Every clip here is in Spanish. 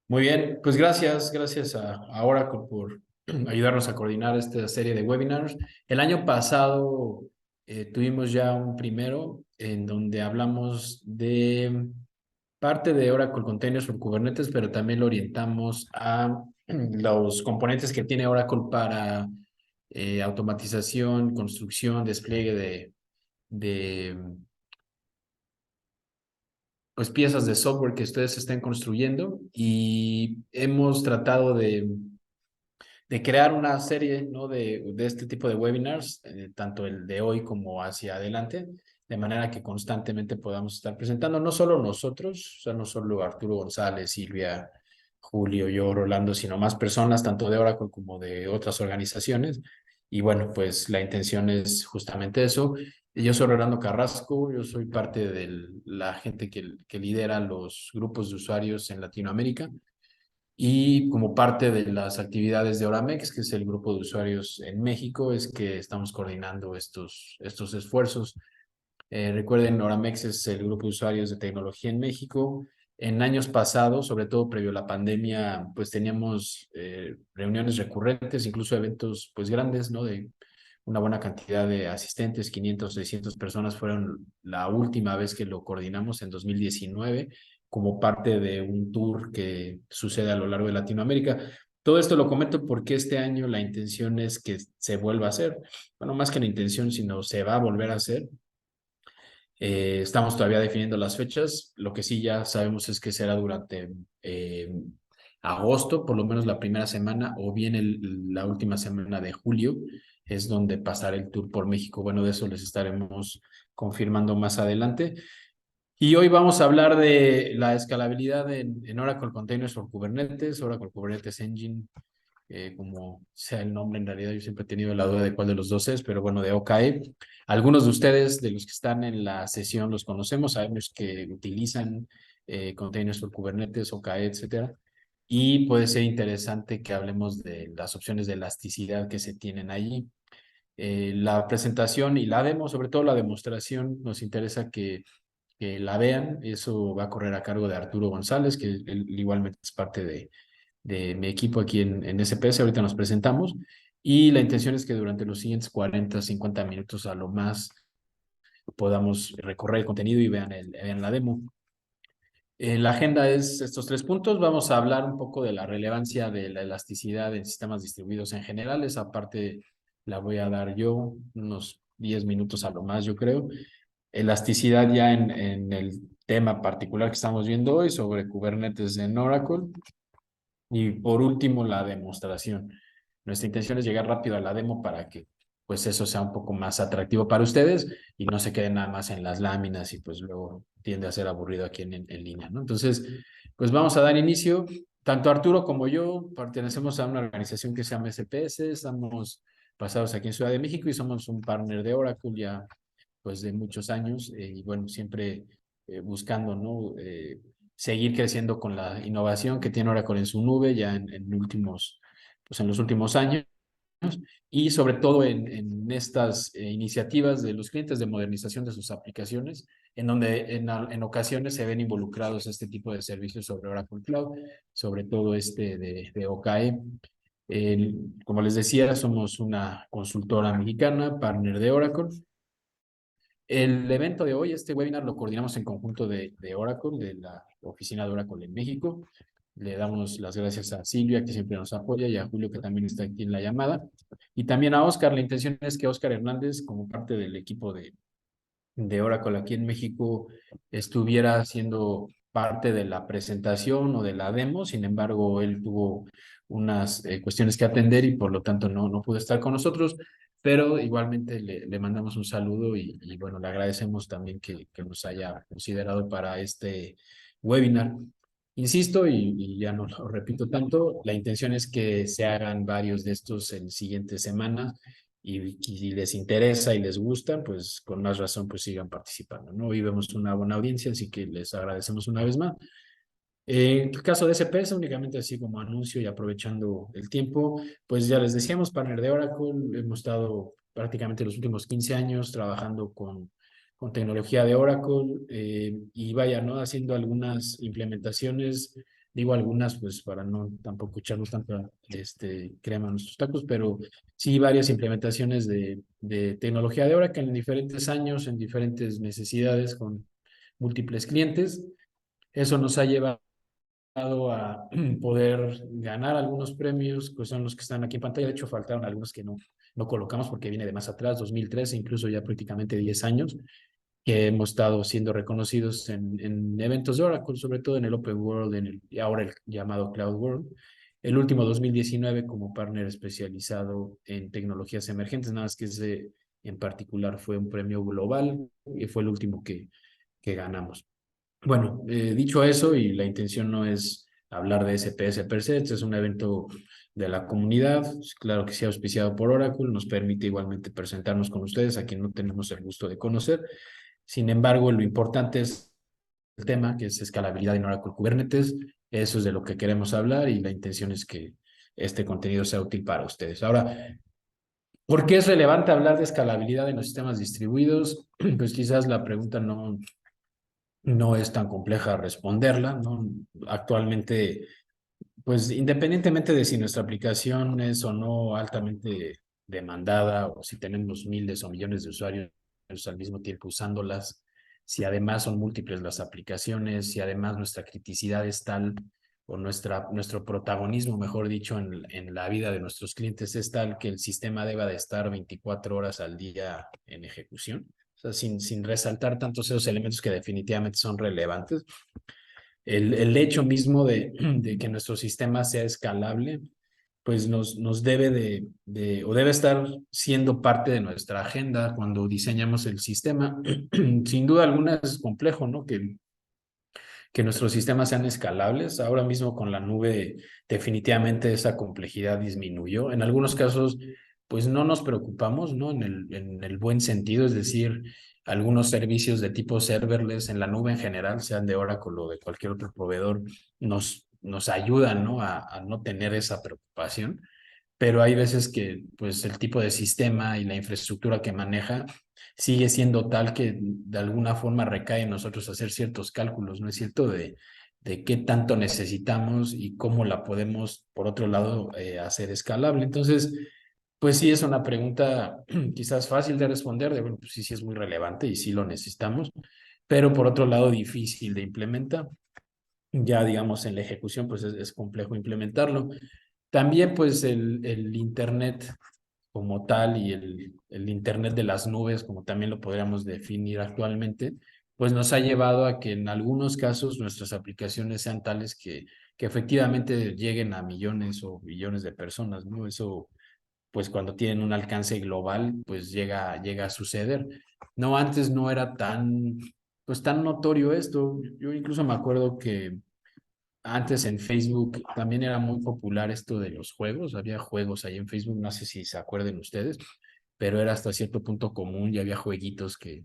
Muy bien, pues gracias a Oracle por ayudarnos a coordinar esta serie de webinars. El año pasado tuvimos ya un primero en donde hablamos de parte de Oracle Containers for Kubernetes, pero también lo orientamos a los componentes que tiene Oracle para automatización, construcción, despliegue de pues piezas de software que ustedes estén construyendo y hemos tratado de crear una serie, ¿no? de este tipo de webinars, tanto el de hoy como hacia adelante, de manera que constantemente podamos estar presentando, no solo nosotros, o sea, no solo Arturo González, Silvia, Julio, yo, Rolando, sino más personas, tanto de Oracle como de otras organizaciones. Y bueno, pues la intención es justamente eso. Yo soy Rolando Carrasco, yo soy parte de la gente que lidera los grupos de usuarios en Latinoamérica. Y como parte de las actividades de Oramex, que es el grupo de usuarios en México, es que estamos coordinando estos esfuerzos. Recuerden, Oramex es el grupo de usuarios de tecnología en México. En años pasados, sobre todo previo a la pandemia, pues teníamos reuniones recurrentes, incluso eventos pues grandes, ¿no? De una buena cantidad de asistentes, 500, 600 personas fueron la última vez que lo coordinamos en 2019 como parte de un tour que sucede a lo largo de Latinoamérica. Todo esto lo comento porque este año la intención es que se vuelva a hacer. Bueno, más que la intención, sino se va a volver a hacer. Estamos todavía definiendo las fechas. Lo que sí ya sabemos es que será durante agosto, por lo menos la primera semana, o bien la última semana de julio, es donde pasará el tour por México. Bueno, de eso les estaremos confirmando más adelante. Y hoy vamos a hablar de la escalabilidad en Oracle Containers for Kubernetes, Oracle Kubernetes Engine, como sea el nombre en realidad, yo siempre he tenido la duda de cuál de los dos es, pero bueno, de OKE. Algunos de ustedes, de los que están en la sesión, los conocemos, sabemos que utilizan containers por Kubernetes, OKE, etcétera. Y puede ser interesante que hablemos de las opciones de elasticidad que se tienen allí. La presentación y la demo, sobre todo la demostración, nos interesa que la vean. Eso va a correr a cargo de Arturo González, que él igualmente es parte de mi equipo aquí en SPS. Ahorita nos presentamos y la intención es que durante los siguientes 40, 50 minutos a lo más podamos recorrer el contenido y vean la demo. La agenda es estos tres puntos. Vamos a hablar un poco de la relevancia de la elasticidad en sistemas distribuidos en general. Esa parte la voy a dar yo, unos 10 minutos a lo más, yo creo. Elasticidad ya en el tema particular que estamos viendo hoy sobre Kubernetes en Oracle. Y por último, la demostración. Nuestra intención es llegar rápido a la demo para que pues eso sea un poco más atractivo para ustedes y no se quede nada más en las láminas y pues luego tiende a ser aburrido aquí en línea, ¿no? Entonces, pues vamos a dar inicio. Tanto Arturo como yo pertenecemos a una organización que se llama SPS, estamos basados aquí en Ciudad de México y somos un partner de Oracle ya pues de muchos años y bueno, siempre buscando, ¿no? Seguir creciendo con la innovación que tiene Oracle en su nube ya pues en los últimos años y sobre todo en estas iniciativas de los clientes de modernización de sus aplicaciones, en donde en ocasiones se ven involucrados este tipo de servicios sobre Oracle Cloud, sobre todo este de OKE. Como les decía, somos una consultora mexicana, partner de Oracle. El evento de hoy, este webinar, lo coordinamos en conjunto de Oracle, de la oficina de Oracle en México. Le damos las gracias a Silvia, que siempre nos apoya, y a Julio, que también está aquí en la llamada. Y también a Oscar. La intención es que Oscar Hernández, como parte del equipo de Oracle aquí en México, estuviera siendo parte de la presentación o de la demo. Sin embargo, él tuvo unas cuestiones que atender y por lo tanto no pudo estar con nosotros, pero igualmente le mandamos un saludo y bueno, le agradecemos también que nos haya considerado para este webinar. Insisto y ya no lo repito tanto, la intención es que se hagan varios de estos en siguientes semanas y si les interesa y les gusta, pues con más razón pues sigan participando, ¿no? Hoy vemos una buena audiencia, así que les agradecemos una vez más. En el caso de SPS, únicamente así como anuncio y aprovechando el tiempo, pues ya les decíamos, partner de Oracle, hemos estado prácticamente los últimos 15 años trabajando con tecnología de Oracle y vaya, ¿no? Haciendo algunas implementaciones Digo algunas, pues para no tampoco echarnos tanta crema a nuestros tacos, pero sí varias implementaciones de tecnología de Oracle en diferentes años, en diferentes necesidades, con múltiples clientes. Eso nos ha llevado a poder ganar algunos premios, que son los que están aquí en pantalla. De hecho, faltaron algunos que no colocamos porque viene de más atrás, 2013, incluso ya prácticamente 10 años, que hemos estado siendo reconocidos en eventos de Oracle, sobre todo en el Open World, y ahora el llamado Cloud World. El último 2019 como partner especializado en tecnologías emergentes, nada más que ese en particular fue un premio global y fue el último que ganamos. Bueno, dicho eso, y la intención no es hablar de SPS per se, este es un evento de la comunidad, claro que sea auspiciado por Oracle, nos permite igualmente presentarnos con ustedes, a quien no tenemos el gusto de conocer. Sin embargo, lo importante es el tema, que es escalabilidad en Oracle Kubernetes, eso es de lo que queremos hablar y la intención es que este contenido sea útil para ustedes. Ahora, ¿por qué es relevante hablar de escalabilidad en los sistemas distribuidos? Pues quizás la pregunta no es tan compleja responderla, ¿no? Actualmente, pues independientemente de si nuestra aplicación es o no altamente demandada o si tenemos miles o millones de usuarios al mismo tiempo usándolas, si además son múltiples las aplicaciones, si además nuestra criticidad es tal o nuestro protagonismo, mejor dicho, en la vida de nuestros clientes es tal que el sistema deba de estar 24 horas al día en ejecución. O sea, sin resaltar tantos esos elementos que definitivamente son relevantes. El hecho mismo de que nuestro sistema sea escalable, pues nos debe o debe estar siendo parte de nuestra agenda cuando diseñamos el sistema. Sin duda alguna es complejo, ¿no? Que nuestros sistemas sean escalables. Ahora mismo con la nube definitivamente esa complejidad disminuyó. En algunos casos, pues no nos preocupamos, ¿no? En el buen sentido, es decir, algunos servicios de tipo serverless en la nube en general, sean de Oracle o de cualquier otro proveedor, nos ayudan, ¿no? A no tener esa preocupación, pero hay veces que pues el tipo de sistema y la infraestructura que maneja sigue siendo tal que de alguna forma recae en nosotros hacer ciertos cálculos, ¿no es cierto? De qué tanto necesitamos y cómo la podemos, por otro lado, hacer escalable. Entonces, pues sí es una pregunta quizás fácil de responder, de bueno, pues sí, sí es muy relevante y sí lo necesitamos, pero por otro lado difícil de implementar. Ya digamos en la ejecución, pues es complejo implementarlo. También pues el Internet como tal y el Internet de las nubes, como también lo podríamos definir actualmente, pues nos ha llevado a que en algunos casos nuestras aplicaciones sean tales que efectivamente lleguen a millones o billones de personas, ¿no? Eso pues cuando tienen un alcance global, pues llega a suceder. No, antes no era pues tan notorio esto. Yo incluso me acuerdo que antes en Facebook también era muy popular esto de los juegos. Había juegos ahí en Facebook, no sé si se acuerden ustedes, pero era hasta cierto punto común y había jueguitos que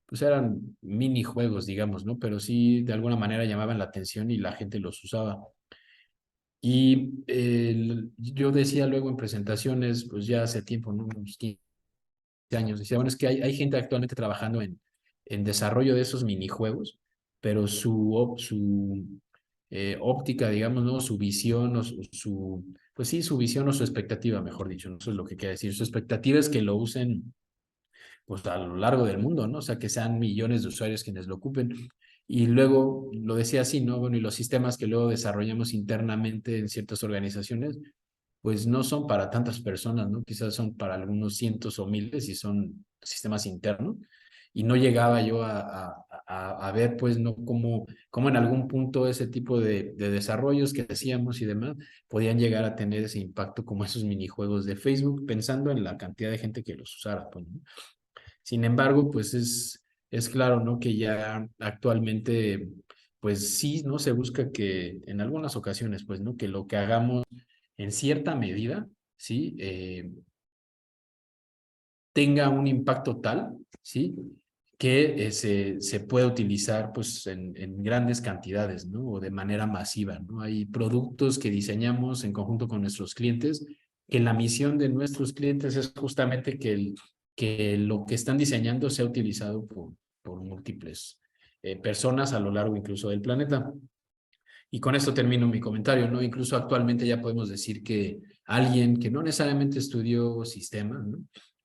pues eran minijuegos, digamos, ¿no? Pero sí de alguna manera llamaban la atención y la gente los usaba. Y yo decía luego en presentaciones, pues ya hace tiempo, ¿no? Unos 15 años, decía, bueno, es que hay gente actualmente trabajando en desarrollo de esos minijuegos, pero su óptica, digamos, ¿no? Su visión pues sí, su visión o su expectativa, mejor dicho, ¿no? Eso es lo que quiere decir. Su expectativa es que lo usen pues a lo largo del mundo, ¿no? O sea, que sean millones de usuarios quienes lo ocupen. Y luego, lo decía así, ¿no? Bueno, y los sistemas que luego desarrollamos internamente en ciertas organizaciones, pues no son para tantas personas, ¿no? Quizás son para algunos cientos o miles y son sistemas internos. Y no llegaba yo a ver, pues, ¿no? Cómo en algún punto ese tipo de desarrollos que hacíamos y demás podían llegar a tener ese impacto como esos minijuegos de Facebook, pensando en la cantidad de gente que los usara, pues, ¿no? Sin embargo, pues es claro, ¿no? Que ya actualmente, pues sí, ¿no? Se busca que en algunas ocasiones, pues, ¿no? Que lo que hagamos en cierta medida, ¿sí? Tenga un impacto tal, ¿sí? Que se puede utilizar, pues, en grandes cantidades, ¿no? O de manera masiva, ¿no? Hay productos que diseñamos en conjunto con nuestros clientes, que la misión de nuestros clientes es justamente que lo que están diseñando sea utilizado por múltiples personas a lo largo incluso del planeta. Y con esto termino mi comentario, ¿no? Incluso actualmente ya podemos decir que alguien que no necesariamente estudió sistemas, ¿no?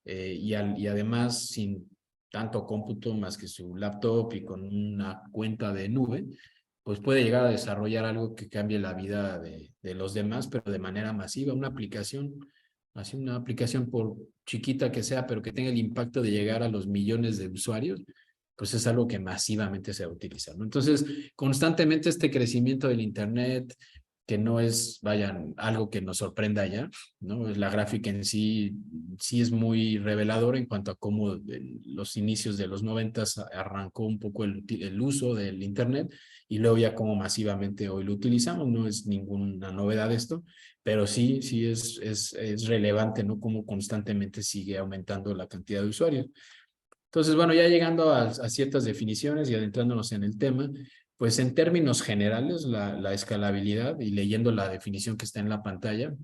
Y además sin tanto cómputo más que su laptop y con una cuenta de nube, pues puede llegar a desarrollar algo que cambie la vida de los demás, pero de manera masiva, una aplicación, así una aplicación por chiquita que sea, pero que tenga el impacto de llegar a los millones de usuarios, pues es algo que masivamente se va a utilizar, ¿no? Entonces, constantemente este crecimiento del Internet, que no es, vayan, algo que nos sorprenda ya, ¿no? La gráfica en sí, sí es muy revelador en cuanto a cómo en los inicios de los 90 arrancó un poco el uso del Internet y luego ya cómo masivamente hoy lo utilizamos. No es ninguna novedad esto, pero sí, sí es relevante, ¿no? Cómo constantemente sigue aumentando la cantidad de usuarios. Entonces, bueno, ya llegando a ciertas definiciones y adentrándonos en el tema, pues en términos generales, la escalabilidad, y leyendo la definición que está en la pantalla,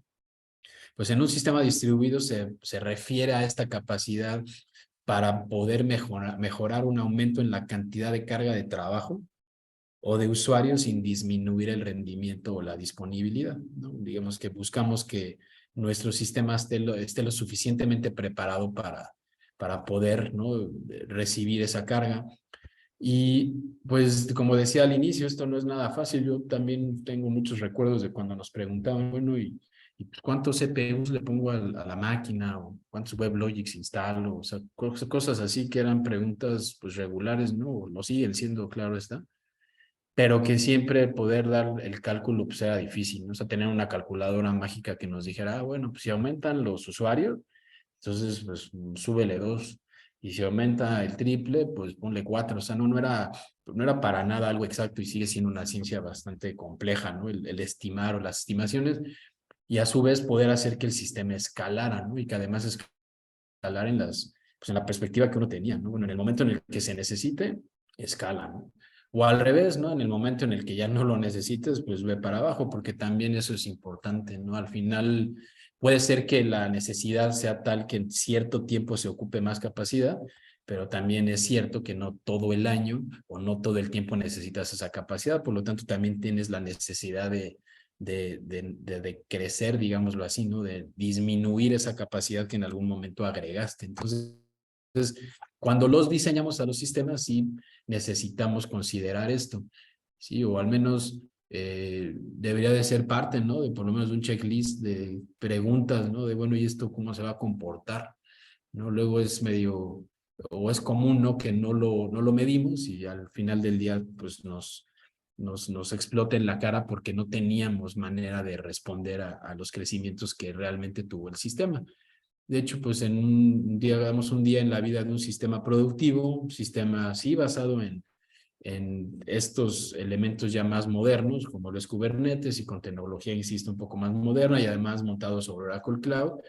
pues en un sistema distribuido se refiere a esta capacidad para poder mejorar un aumento en la cantidad de carga de trabajo o de usuarios sin disminuir el rendimiento o la disponibilidad, ¿no? Digamos que buscamos que nuestro sistema esté lo suficientemente preparado para poder, ¿no? Recibir esa carga. Y pues como decía al inicio, esto no es nada fácil. Yo también tengo muchos recuerdos de cuando nos preguntaban, bueno, y pues, ¿cuántos CPUs le pongo a la máquina? ¿O cuántos WebLogics instalo? O sea, cosas así que eran preguntas pues regulares, ¿no? Lo siguen siendo, claro está, pero que siempre poder dar el cálculo pues era difícil, ¿no? O sea, tener una calculadora mágica que nos dijera, ah, bueno, pues si aumentan los usuarios, entonces pues súbele dos, y si aumenta el triple, pues ponle cuatro. O sea, no era para nada algo exacto y sigue siendo una ciencia bastante compleja, ¿no? El estimar o las estimaciones y a su vez poder hacer que el sistema escalara, ¿no? Y que además escalar en pues en la perspectiva que uno tenía, ¿no? Bueno, en el momento en el que se necesite, escala, ¿no? O al revés, ¿no? En el momento en el que ya no lo necesites, pues ve para abajo, porque también eso es importante, ¿no? Al final puede ser que la necesidad sea tal que en cierto tiempo se ocupe más capacidad, pero también es cierto que no todo el año o no todo el tiempo necesitas esa capacidad, por lo tanto también tienes la necesidad de crecer, digámoslo así, ¿no? De disminuir esa capacidad que en algún momento agregaste. Entonces, cuando los diseñamos a los sistemas, sí necesitamos considerar esto, ¿sí? O al menos debería de ser parte, ¿no? De por lo menos de un checklist de preguntas, ¿no? De, bueno, ¿y esto cómo se va a comportar? ¿No? Luego es medio, o es común, ¿no? Que no lo medimos y al final del día, pues nos explota en la cara porque no teníamos manera de responder a los crecimientos que realmente tuvo el sistema. De hecho, pues en digamos, un día en la vida de un sistema productivo, un sistema así basado en estos elementos ya más modernos, como los Kubernetes y con tecnología, insisto, un poco más moderna y además montado sobre Oracle Cloud,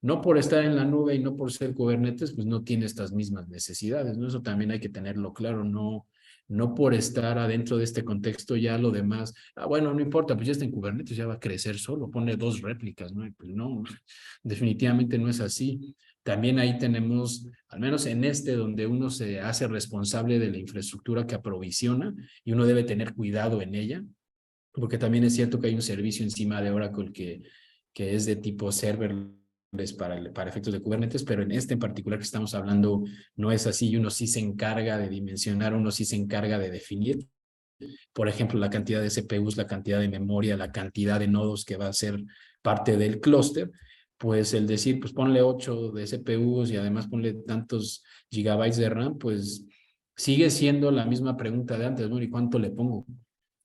no por estar en la nube y no por ser Kubernetes, pues no tiene estas mismas necesidades, ¿no? Eso también hay que tenerlo claro, no por estar adentro de este contexto ya lo demás, ah, bueno, no importa, pues ya está en Kubernetes, ya va a crecer solo, pone dos réplicas, ¿no? Y pues no, definitivamente no es así. También ahí tenemos, al menos en este, donde uno se hace responsable de la infraestructura que aprovisiona y uno debe tener cuidado en ella, porque también es cierto que hay un servicio encima de Oracle que es de tipo serverless para efectos de Kubernetes, pero en este en particular que estamos hablando no es así y uno sí se encarga de dimensionar, uno sí se encarga de definir, por ejemplo, la cantidad de CPUs, la cantidad de memoria, la cantidad de nodos que va a ser parte del clúster, pues el decir, pues ponle 8 de CPUs y además ponle tantos gigabytes de RAM, pues sigue siendo la misma pregunta de antes, bueno, ¿y cuánto le pongo?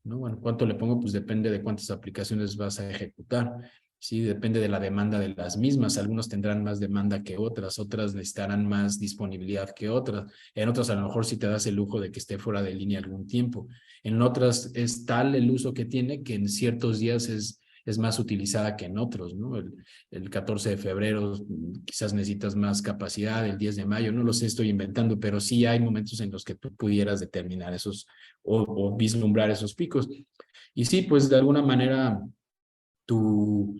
¿No? Bueno, ¿cuánto le pongo? Pues depende de cuántas aplicaciones vas a ejecutar. Sí, depende de la demanda de las mismas. Algunos tendrán más demanda que otras necesitarán más disponibilidad que otras. En otras a lo mejor sí te das el lujo de que esté fuera de línea algún tiempo. En otras es tal el uso que tiene que en ciertos días es más utilizada que en otros, ¿no? El 14 de febrero quizás necesitas más capacidad, el 10 de mayo, no lo sé, estoy inventando, pero sí hay momentos en los que tú pudieras determinar esos o vislumbrar esos picos. Y sí, pues de alguna manera tu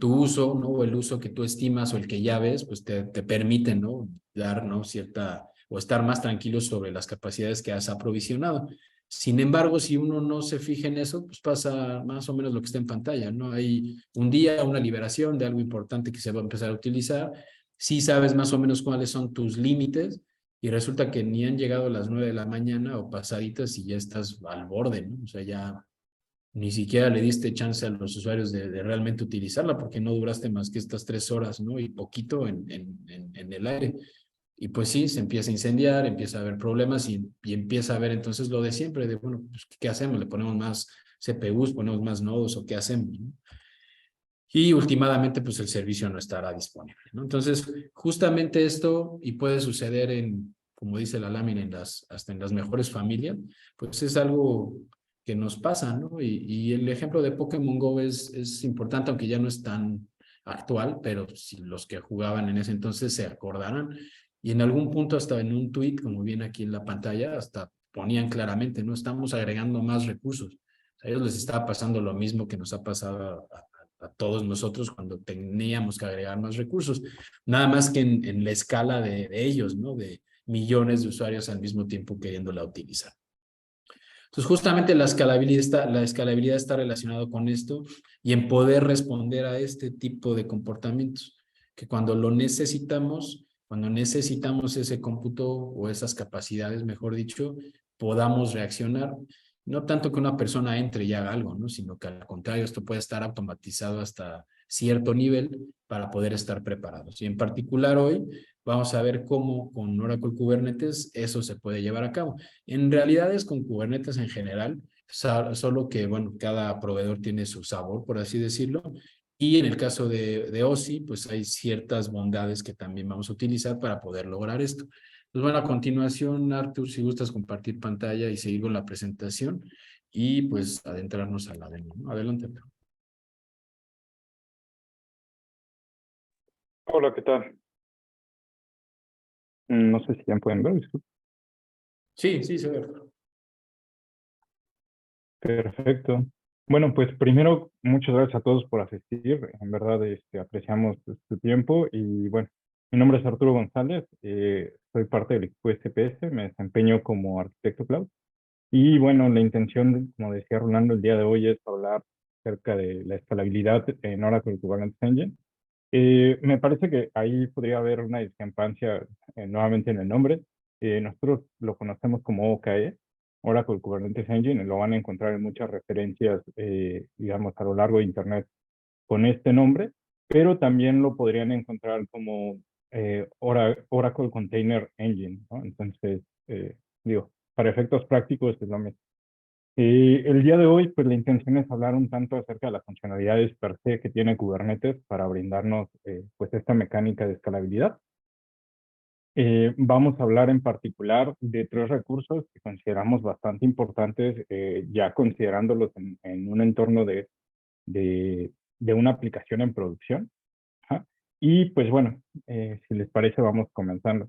uso, ¿no? O el uso que tú estimas o el que ya ves, pues te permite, ¿no? Dar, ¿no? Cierta, o estar más tranquilo sobre las capacidades que has aprovisionado. Sin embargo, si uno no se fija en eso, pues pasa más o menos lo que está en pantalla, ¿no? Hay un día, una liberación de algo importante que se va a empezar a utilizar, sí sabes más o menos cuáles son tus límites y resulta que ni han llegado a las 9 de la mañana o pasaditas y ya estás al borde, ¿no? O sea, ya ni siquiera le diste chance a los usuarios de realmente utilizarla porque no duraste más que estas 3 horas, ¿no? Y poquito en el aire. Y pues sí, se empieza a incendiar, empieza a haber problemas y empieza a haber entonces lo de siempre, de bueno, pues, ¿qué hacemos? ¿Le ponemos más CPUs, ponemos más nodos o qué hacemos? ¿No? Y últimamente, pues el servicio no estará disponible, ¿no? Entonces, justamente esto, y puede suceder en, como dice la lámina, hasta en las mejores familias, pues es algo que nos pasa, ¿no? Y el ejemplo de Pokémon Go es importante, aunque ya no es tan actual, pero si los que jugaban en ese entonces se acordarán, y en algún punto hasta en un tweet, como viene aquí en la pantalla, hasta ponían claramente, ¿no? Estamos agregando más recursos. A ellos les estaba pasando lo mismo que nos ha pasado a todos nosotros cuando teníamos que agregar más recursos, nada más que en la escala de ellos, ¿no? De millones de usuarios al mismo tiempo queriéndola utilizar. Entonces, justamente la escalabilidad está relacionada con esto y en poder responder a este tipo de comportamientos, que cuando necesitamos ese cómputo o esas capacidades, mejor dicho, podamos reaccionar. No tanto que una persona entre y haga algo, ¿no? Sino que al contrario, esto puede estar automatizado hasta cierto nivel para poder estar preparados. Y en particular hoy vamos a ver cómo con Oracle Kubernetes eso se puede llevar a cabo. En realidad es con Kubernetes en general, solo que, bueno, cada proveedor tiene su sabor, por así decirlo. Y en el caso de OSI, pues hay ciertas bondades que también vamos a utilizar para poder lograr esto. Pues bueno, a continuación, Arthur, si gustas compartir pantalla y seguir con la presentación y pues adentrarnos a la demo, ¿no? Adelante. Hola, ¿qué tal? No sé si ya me pueden ver, disculpe. Sí, sí, se ve, Arthur. Perfecto. Bueno, pues primero, muchas gracias a todos por asistir. En verdad, apreciamos su tiempo. Y bueno, mi nombre es Arturo González, soy parte del equipo SPS, me desempeño como arquitecto cloud. Y bueno, la intención, como decía Rolando, el día de hoy es hablar acerca de la escalabilidad en Oracle Kubernetes Engine. Me parece que ahí podría haber una discrepancia nuevamente en el nombre. Nosotros lo conocemos como OKE, Oracle Kubernetes Engine, y lo van a encontrar en muchas referencias, digamos, a lo largo de Internet con este nombre, pero también lo podrían encontrar como Oracle Container Engine, ¿no? Entonces, digo, para efectos prácticos es lo mismo. El día de hoy, pues la intención es hablar un tanto acerca de las funcionalidades per se que tiene Kubernetes para brindarnos pues esta mecánica de escalabilidad. Vamos a hablar en particular de 3 recursos que consideramos bastante importantes, ya considerándolos en un entorno de, de una aplicación en producción. Ajá. Y pues bueno, si les parece, vamos comenzando.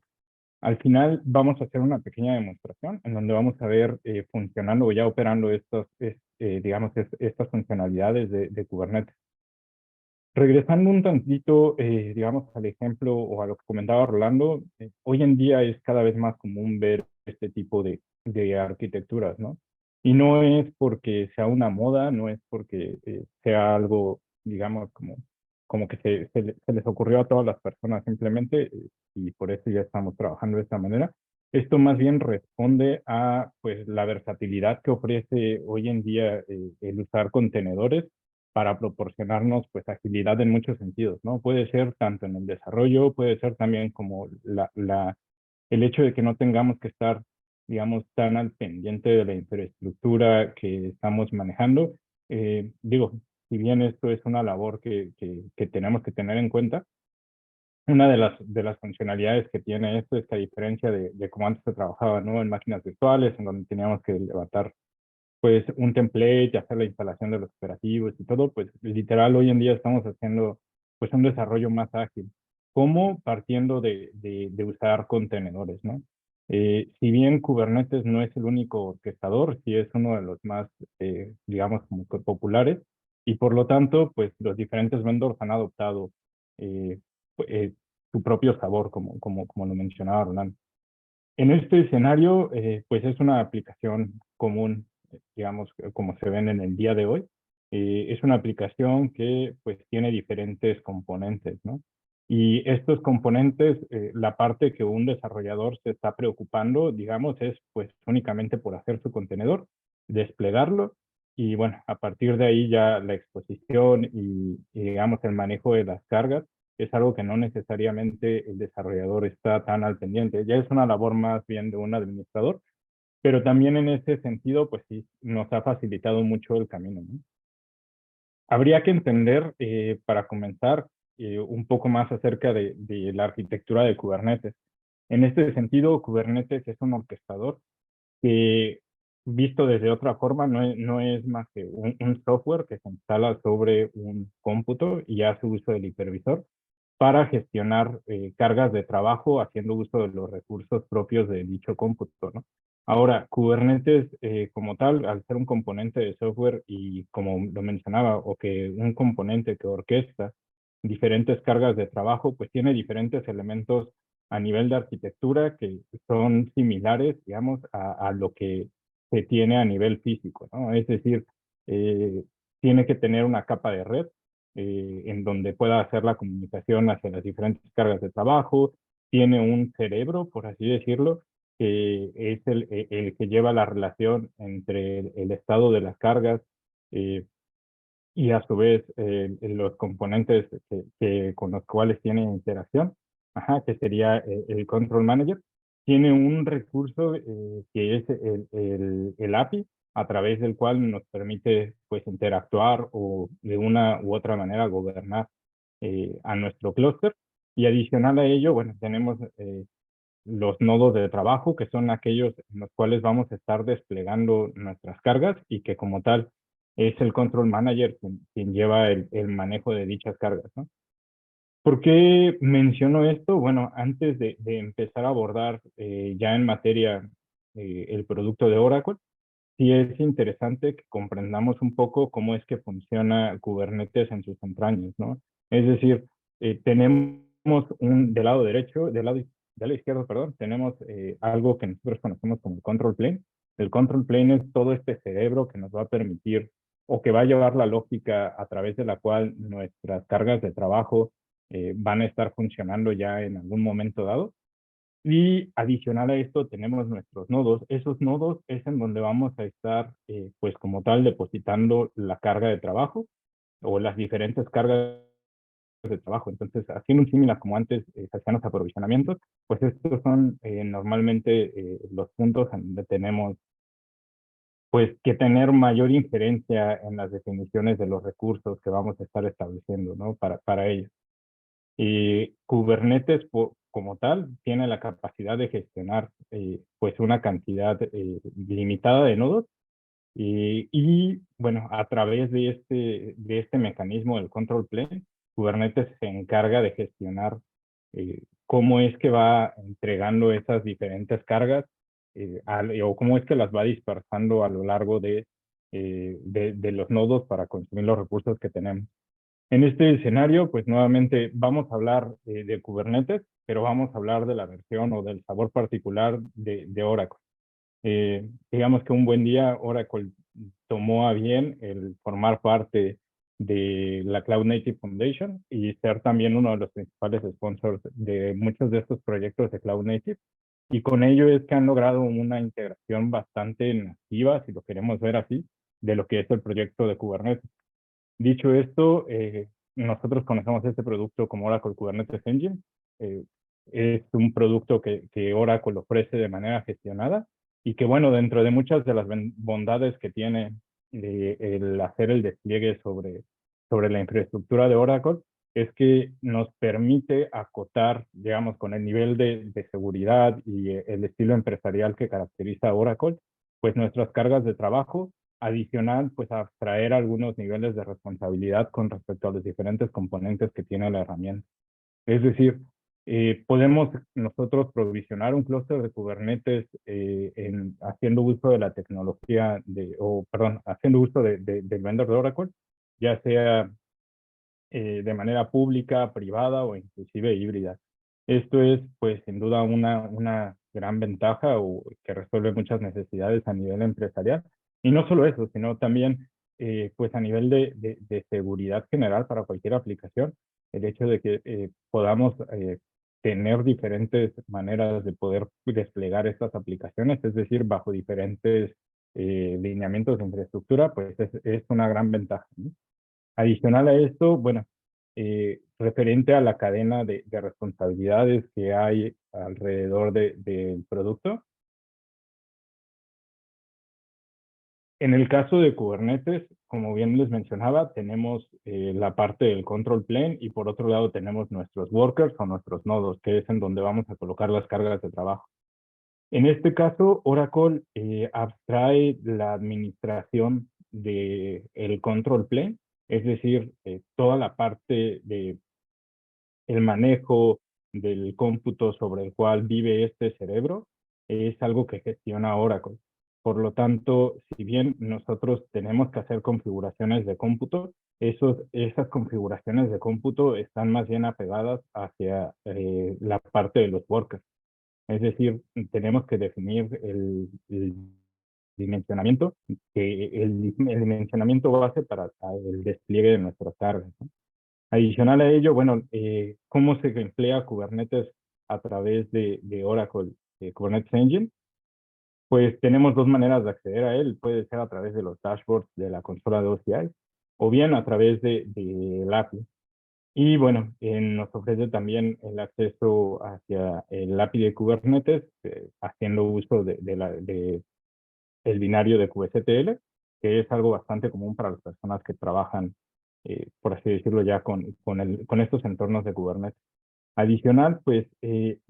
Al final vamos a hacer una pequeña demostración en donde vamos a ver funcionando o ya operando digamos, estas funcionalidades de Kubernetes. Regresando un tantito, digamos, al ejemplo o a lo que comentaba Rolando, hoy en día es cada vez más común ver este tipo de arquitecturas, ¿no? Y no es porque sea una moda, no es porque sea algo, digamos, como que se les ocurrió a todas las personas simplemente, y por eso ya estamos trabajando de esta manera. Esto más bien responde a, pues, la versatilidad que ofrece hoy en día el usar contenedores para proporcionarnos pues agilidad en muchos sentidos, ¿no? Puede ser tanto en el desarrollo, puede ser también como el hecho de que no tengamos que estar, digamos, tan al pendiente de la infraestructura que estamos manejando. Digo, si bien esto es una labor que tenemos que tener en cuenta, una de las funcionalidades que tiene esto es que a diferencia de cómo antes se trabajaba, ¿no? En máquinas virtuales, en donde teníamos que levantar pues un template y hacer la instalación de los operativos y todo, pues literal hoy en día estamos haciendo pues un desarrollo más ágil, como partiendo de usar contenedores, ¿no? Si bien Kubernetes no es el único orquestador, sí es uno de los más, digamos, como que populares, y por lo tanto, pues los diferentes vendors han adoptado eh, su propio sabor, como lo mencionaba Rolando. En este escenario, pues es una aplicación común, digamos, como se ven en el día de hoy. Es una aplicación que pues tiene diferentes componentes, ¿no? Y estos componentes, la parte que un desarrollador se está preocupando, digamos, es pues únicamente por hacer su contenedor, desplegarlo y bueno, a partir de ahí ya la exposición y digamos el manejo de las cargas es algo que no necesariamente el desarrollador está tan al pendiente. Ya es una labor más bien de un administrador, pero también en ese sentido, pues sí, nos ha facilitado mucho el camino, ¿no? Habría que entender, para comenzar, un poco más acerca de la arquitectura de Kubernetes. En este sentido, Kubernetes es un orquestador que, visto desde otra forma, no es más que un software que se instala sobre un cómputo y hace uso del hipervisor para gestionar cargas de trabajo haciendo uso de los recursos propios de dicho cómputo, ¿no? Ahora, Kubernetes como tal, al ser un componente de software y como lo mencionaba, o que un componente que orquesta diferentes cargas de trabajo, pues tiene diferentes elementos a nivel de arquitectura que son similares, digamos, a lo que se tiene a nivel físico, ¿no? Es decir, eh, tiene que tener una capa de red en donde pueda hacer la comunicación hacia las diferentes cargas de trabajo, tiene un cerebro, por así decirlo, que es el que lleva la relación entre el estado de las cargas eh, y a su vez los componentes con los cuales tiene interacción, ajá, que sería el Control Manager, tiene un recurso que es el API, a través del cual nos permite pues interactuar o de una u otra manera gobernar a nuestro clúster. Y adicional a ello, bueno, tenemos los nodos de trabajo, que son aquellos en los cuales vamos a estar desplegando nuestras cargas y que como tal es el control manager quien lleva el manejo de dichas cargas, ¿no? ¿Por qué menciono esto? Bueno, antes de empezar a abordar ya en materia el producto de Oracle, sí es interesante que comprendamos un poco cómo es que funciona Kubernetes en sus entrañas, ¿no? Es decir, tenemos del lado derecho, del lado izquierdo, perdón, tenemos algo que nosotros conocemos como el control plane. El control plane es todo este cerebro que nos va a permitir o que va a llevar la lógica a través de la cual nuestras cargas de trabajo van a estar funcionando ya en algún momento dado. Y adicional a esto tenemos nuestros nodos. Esos nodos es en donde vamos a estar, pues como tal, depositando la carga de trabajo o las diferentes cargas de trabajo. Entonces, haciendo un símil como antes se hacían los aprovisionamientos, pues estos son normalmente los puntos en donde tenemos pues que tener mayor injerencia en las definiciones de los recursos que vamos a estar estableciendo, ¿no? Para ellos. Y Kubernetes como tal tiene la capacidad de gestionar pues una cantidad limitada de nodos bueno, a través de este mecanismo del control plane, Kubernetes se encarga de gestionar cómo es que va entregando esas diferentes cargas o cómo es que las va dispersando a lo largo de los nodos para consumir los recursos que tenemos. En este escenario, pues nuevamente vamos a hablar de Kubernetes, pero vamos a hablar de la versión o del sabor particular de Oracle. Digamos que un buen día Oracle tomó a bien el formar parte de la Cloud Native Foundation y ser también uno de los principales sponsors de muchos de estos proyectos de Cloud Native. Y con ello es que han logrado una integración bastante nativa, si lo queremos ver así, de lo que es el proyecto de Kubernetes. Dicho esto, nosotros conocemos este producto como Oracle Kubernetes Engine. Eh, es un producto que Oracle ofrece de manera gestionada y que, bueno, dentro de muchas de las bondades que tiene el hacer el despliegue sobre la infraestructura de Oracle, es que nos permite acotar, digamos, con el nivel de seguridad y el estilo empresarial que caracteriza a Oracle, pues nuestras cargas de trabajo adicional, pues abstraer algunos niveles de responsabilidad con respecto a los diferentes componentes que tiene la herramienta. Es decir, podemos nosotros provisionar un clúster de Kubernetes haciendo uso de la tecnología perdón, haciendo uso del vendor de Oracle, ya sea de manera pública, privada o inclusive híbrida. Esto es, pues, sin duda una gran ventaja o que resuelve muchas necesidades a nivel empresarial. Y no solo eso, sino también pues a nivel de seguridad general para cualquier aplicación, el hecho de que podamos tener diferentes maneras de poder desplegar estas aplicaciones, es decir, bajo diferentes lineamientos de infraestructura, pues es una gran ventaja, ¿no? Adicional a esto, bueno, referente a la cadena de responsabilidades que hay alrededor del producto, en el caso de Kubernetes, como bien les mencionaba, tenemos la parte del control plane y por otro lado tenemos nuestros workers o nuestros nodos, que es en donde vamos a colocar las cargas de trabajo. En este caso, Oracle abstrae la administración del control plane, es decir, toda la parte de el manejo del cómputo sobre el cual vive este cerebro es algo que gestiona Oracle. Por lo tanto, si bien nosotros tenemos que hacer configuraciones de cómputo, esas configuraciones de cómputo están más bien apegadas hacia la parte de los workers. Es decir, tenemos que definir el dimensionamiento, el dimensionamiento base para el despliegue de nuestras cargas, ¿no? Adicional a ello, bueno, ¿cómo se emplea Kubernetes a través de Oracle Kubernetes Engine? Pues tenemos dos maneras de acceder a él. Puede ser a través de los dashboards de la consola de OCI o bien a través del API. Y bueno, nos ofrece también el acceso hacia el API de Kubernetes, haciendo uso de el binario de kubectl, que es algo bastante común para las personas que trabajan, por así decirlo, ya con estos entornos de Kubernetes. Adicional, pues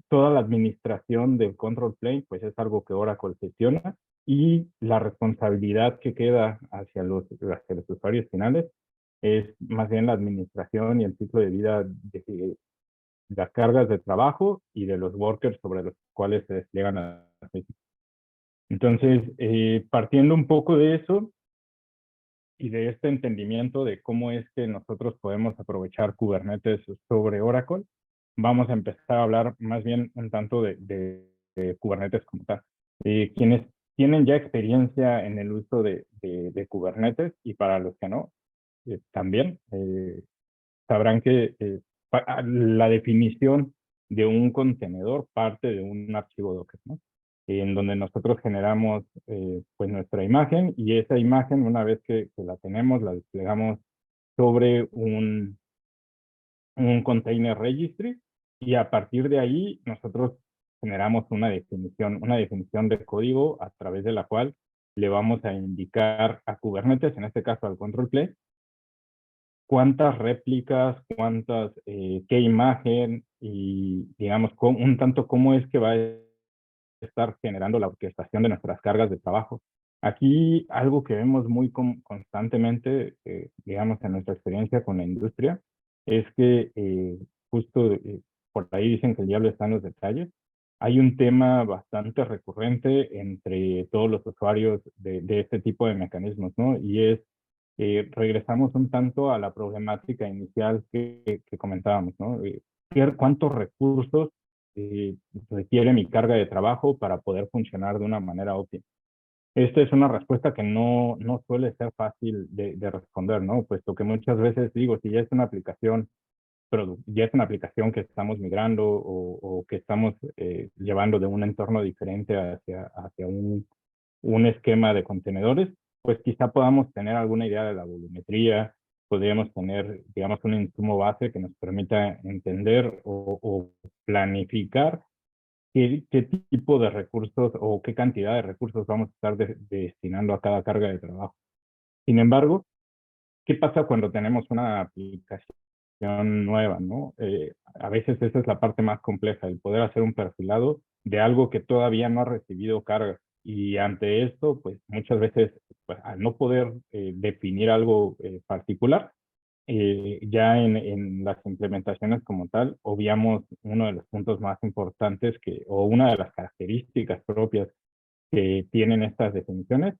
toda la administración del control plane, pues es algo que Oracle gestiona y la responsabilidad que queda hacia los usuarios finales es más bien la administración y el ciclo de vida de las cargas de trabajo y de los workers sobre los cuales se despliegan las mismas. Entonces, partiendo un poco de eso y de este entendimiento de cómo es que nosotros podemos aprovechar Kubernetes sobre Oracle, vamos a empezar a hablar más bien un tanto de Kubernetes como tal. Quienes tienen ya experiencia en el uso de Kubernetes y para los que no, también sabrán que la definición de un contenedor parte de un archivo Docker, ¿no? En donde nosotros generamos pues nuestra imagen y esa imagen, una vez que la tenemos, la desplegamos sobre un container registry y a partir de ahí nosotros generamos una definición de código a través de la cual le vamos a indicar a Kubernetes, en este caso al control plane, cuántas réplicas, qué imagen y digamos un tanto cómo es que va a estar generando la orquestación de nuestras cargas de trabajo. Aquí algo que vemos muy constantemente, digamos en nuestra experiencia con la industria, es que justo por ahí dicen que el diablo está en los detalles. Hay un tema bastante recurrente entre todos los usuarios de este tipo de mecanismos, ¿no? Y es regresamos un tanto a la problemática inicial que comentábamos, ¿no? ¿Cuántos recursos requiere mi carga de trabajo para poder funcionar de una manera óptima? Esta es una respuesta que no suele ser fácil de responder, ¿no? Puesto que muchas veces digo, si ya es una aplicación, pero ya es una aplicación que estamos migrando o que estamos llevando de un entorno diferente hacia un esquema de contenedores, pues quizá podamos tener alguna idea de la volumetría, podríamos tener, digamos, un insumo base que nos permita entender o planificar qué tipo de recursos o qué cantidad de recursos vamos a estar destinando a cada carga de trabajo. Sin embargo, ¿qué pasa cuando tenemos una aplicación nueva, ¿no? A veces esa es la parte más compleja, el poder hacer un perfilado de algo que todavía no ha recibido carga. Y ante esto, pues muchas veces, pues, al no poder definir algo particular, ya en las implementaciones como tal, obviamos uno de los puntos más importantes o una de las características propias que tienen estas definiciones,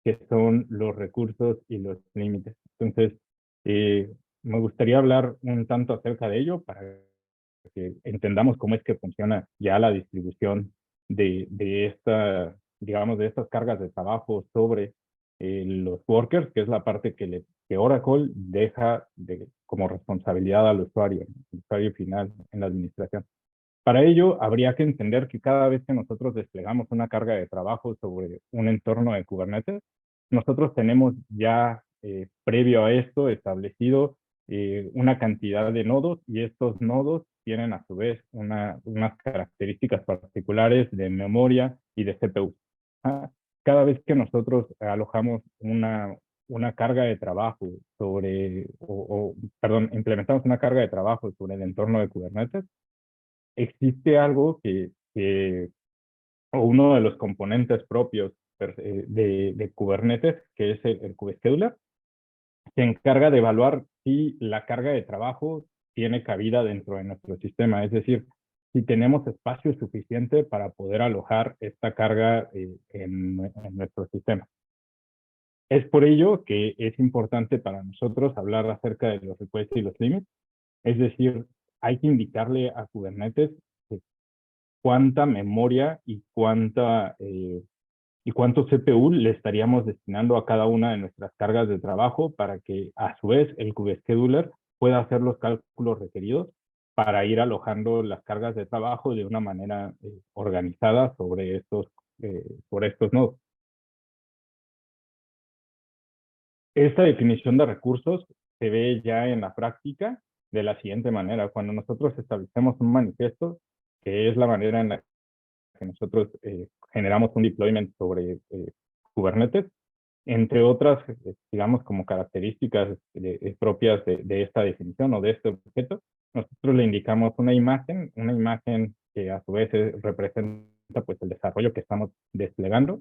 que son los recursos y los límites. Entonces, me gustaría hablar un tanto acerca de ello para que entendamos cómo es que funciona ya la distribución de esta, digamos, de estas cargas de trabajo sobre los workers, que es la parte que Oracle deja como responsabilidad al usuario, ¿no? El usuario final en la administración. Para ello, habría que entender que cada vez que nosotros desplegamos una carga de trabajo sobre un entorno de Kubernetes, nosotros tenemos ya previo a esto establecido una cantidad de nodos y estos nodos tienen a su vez unas características particulares de memoria y de CPU. Ah, cada vez que nosotros alojamos una carga de trabajo perdón, implementamos una carga de trabajo sobre el entorno de Kubernetes, existe algo o uno de los componentes propios de Kubernetes, que es el Kubescheduler, se encarga de evaluar si la carga de trabajo tiene cabida dentro de nuestro sistema, es decir, si tenemos espacio suficiente para poder alojar esta carga en nuestro sistema. Es por ello que es importante para nosotros hablar acerca de los requests y los limits, es decir, hay que indicarle a Kubernetes cuánta memoria y cuánto CPU le estaríamos destinando a cada una de nuestras cargas de trabajo para que a su vez el Kubescheduler pueda hacer los cálculos requeridos para ir alojando las cargas de trabajo de una manera organizada sobre estos nodos. Esta definición de recursos se ve ya en la práctica de la siguiente manera. Cuando nosotros establecemos un manifiesto, que es la manera en la que nosotros generamos un deployment sobre Kubernetes, entre otras, digamos, como características propias de esta definición o de este objeto, nosotros le indicamos una imagen que a su vez representa pues el desarrollo que estamos desplegando,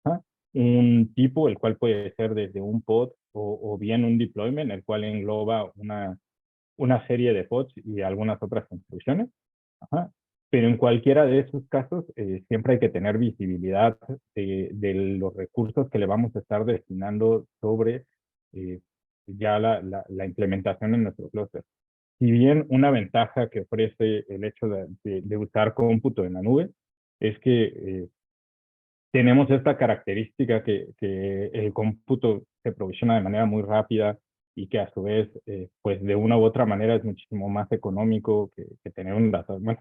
¿ah? Un tipo, el cual puede ser desde un pod o bien un deployment, el cual engloba una serie de pods y algunas otras instrucciones. Ajá. Pero en cualquiera de esos casos, siempre hay que tener visibilidad de los recursos que le vamos a estar destinando sobre eh, ya la implementación en nuestro clúster. Si bien una ventaja que ofrece el hecho de usar cómputo en la nube es que tenemos esta característica que el cómputo se provisiona de manera muy rápida y que a su vez, pues de una u otra manera es muchísimo más económico que tener un data. Bueno,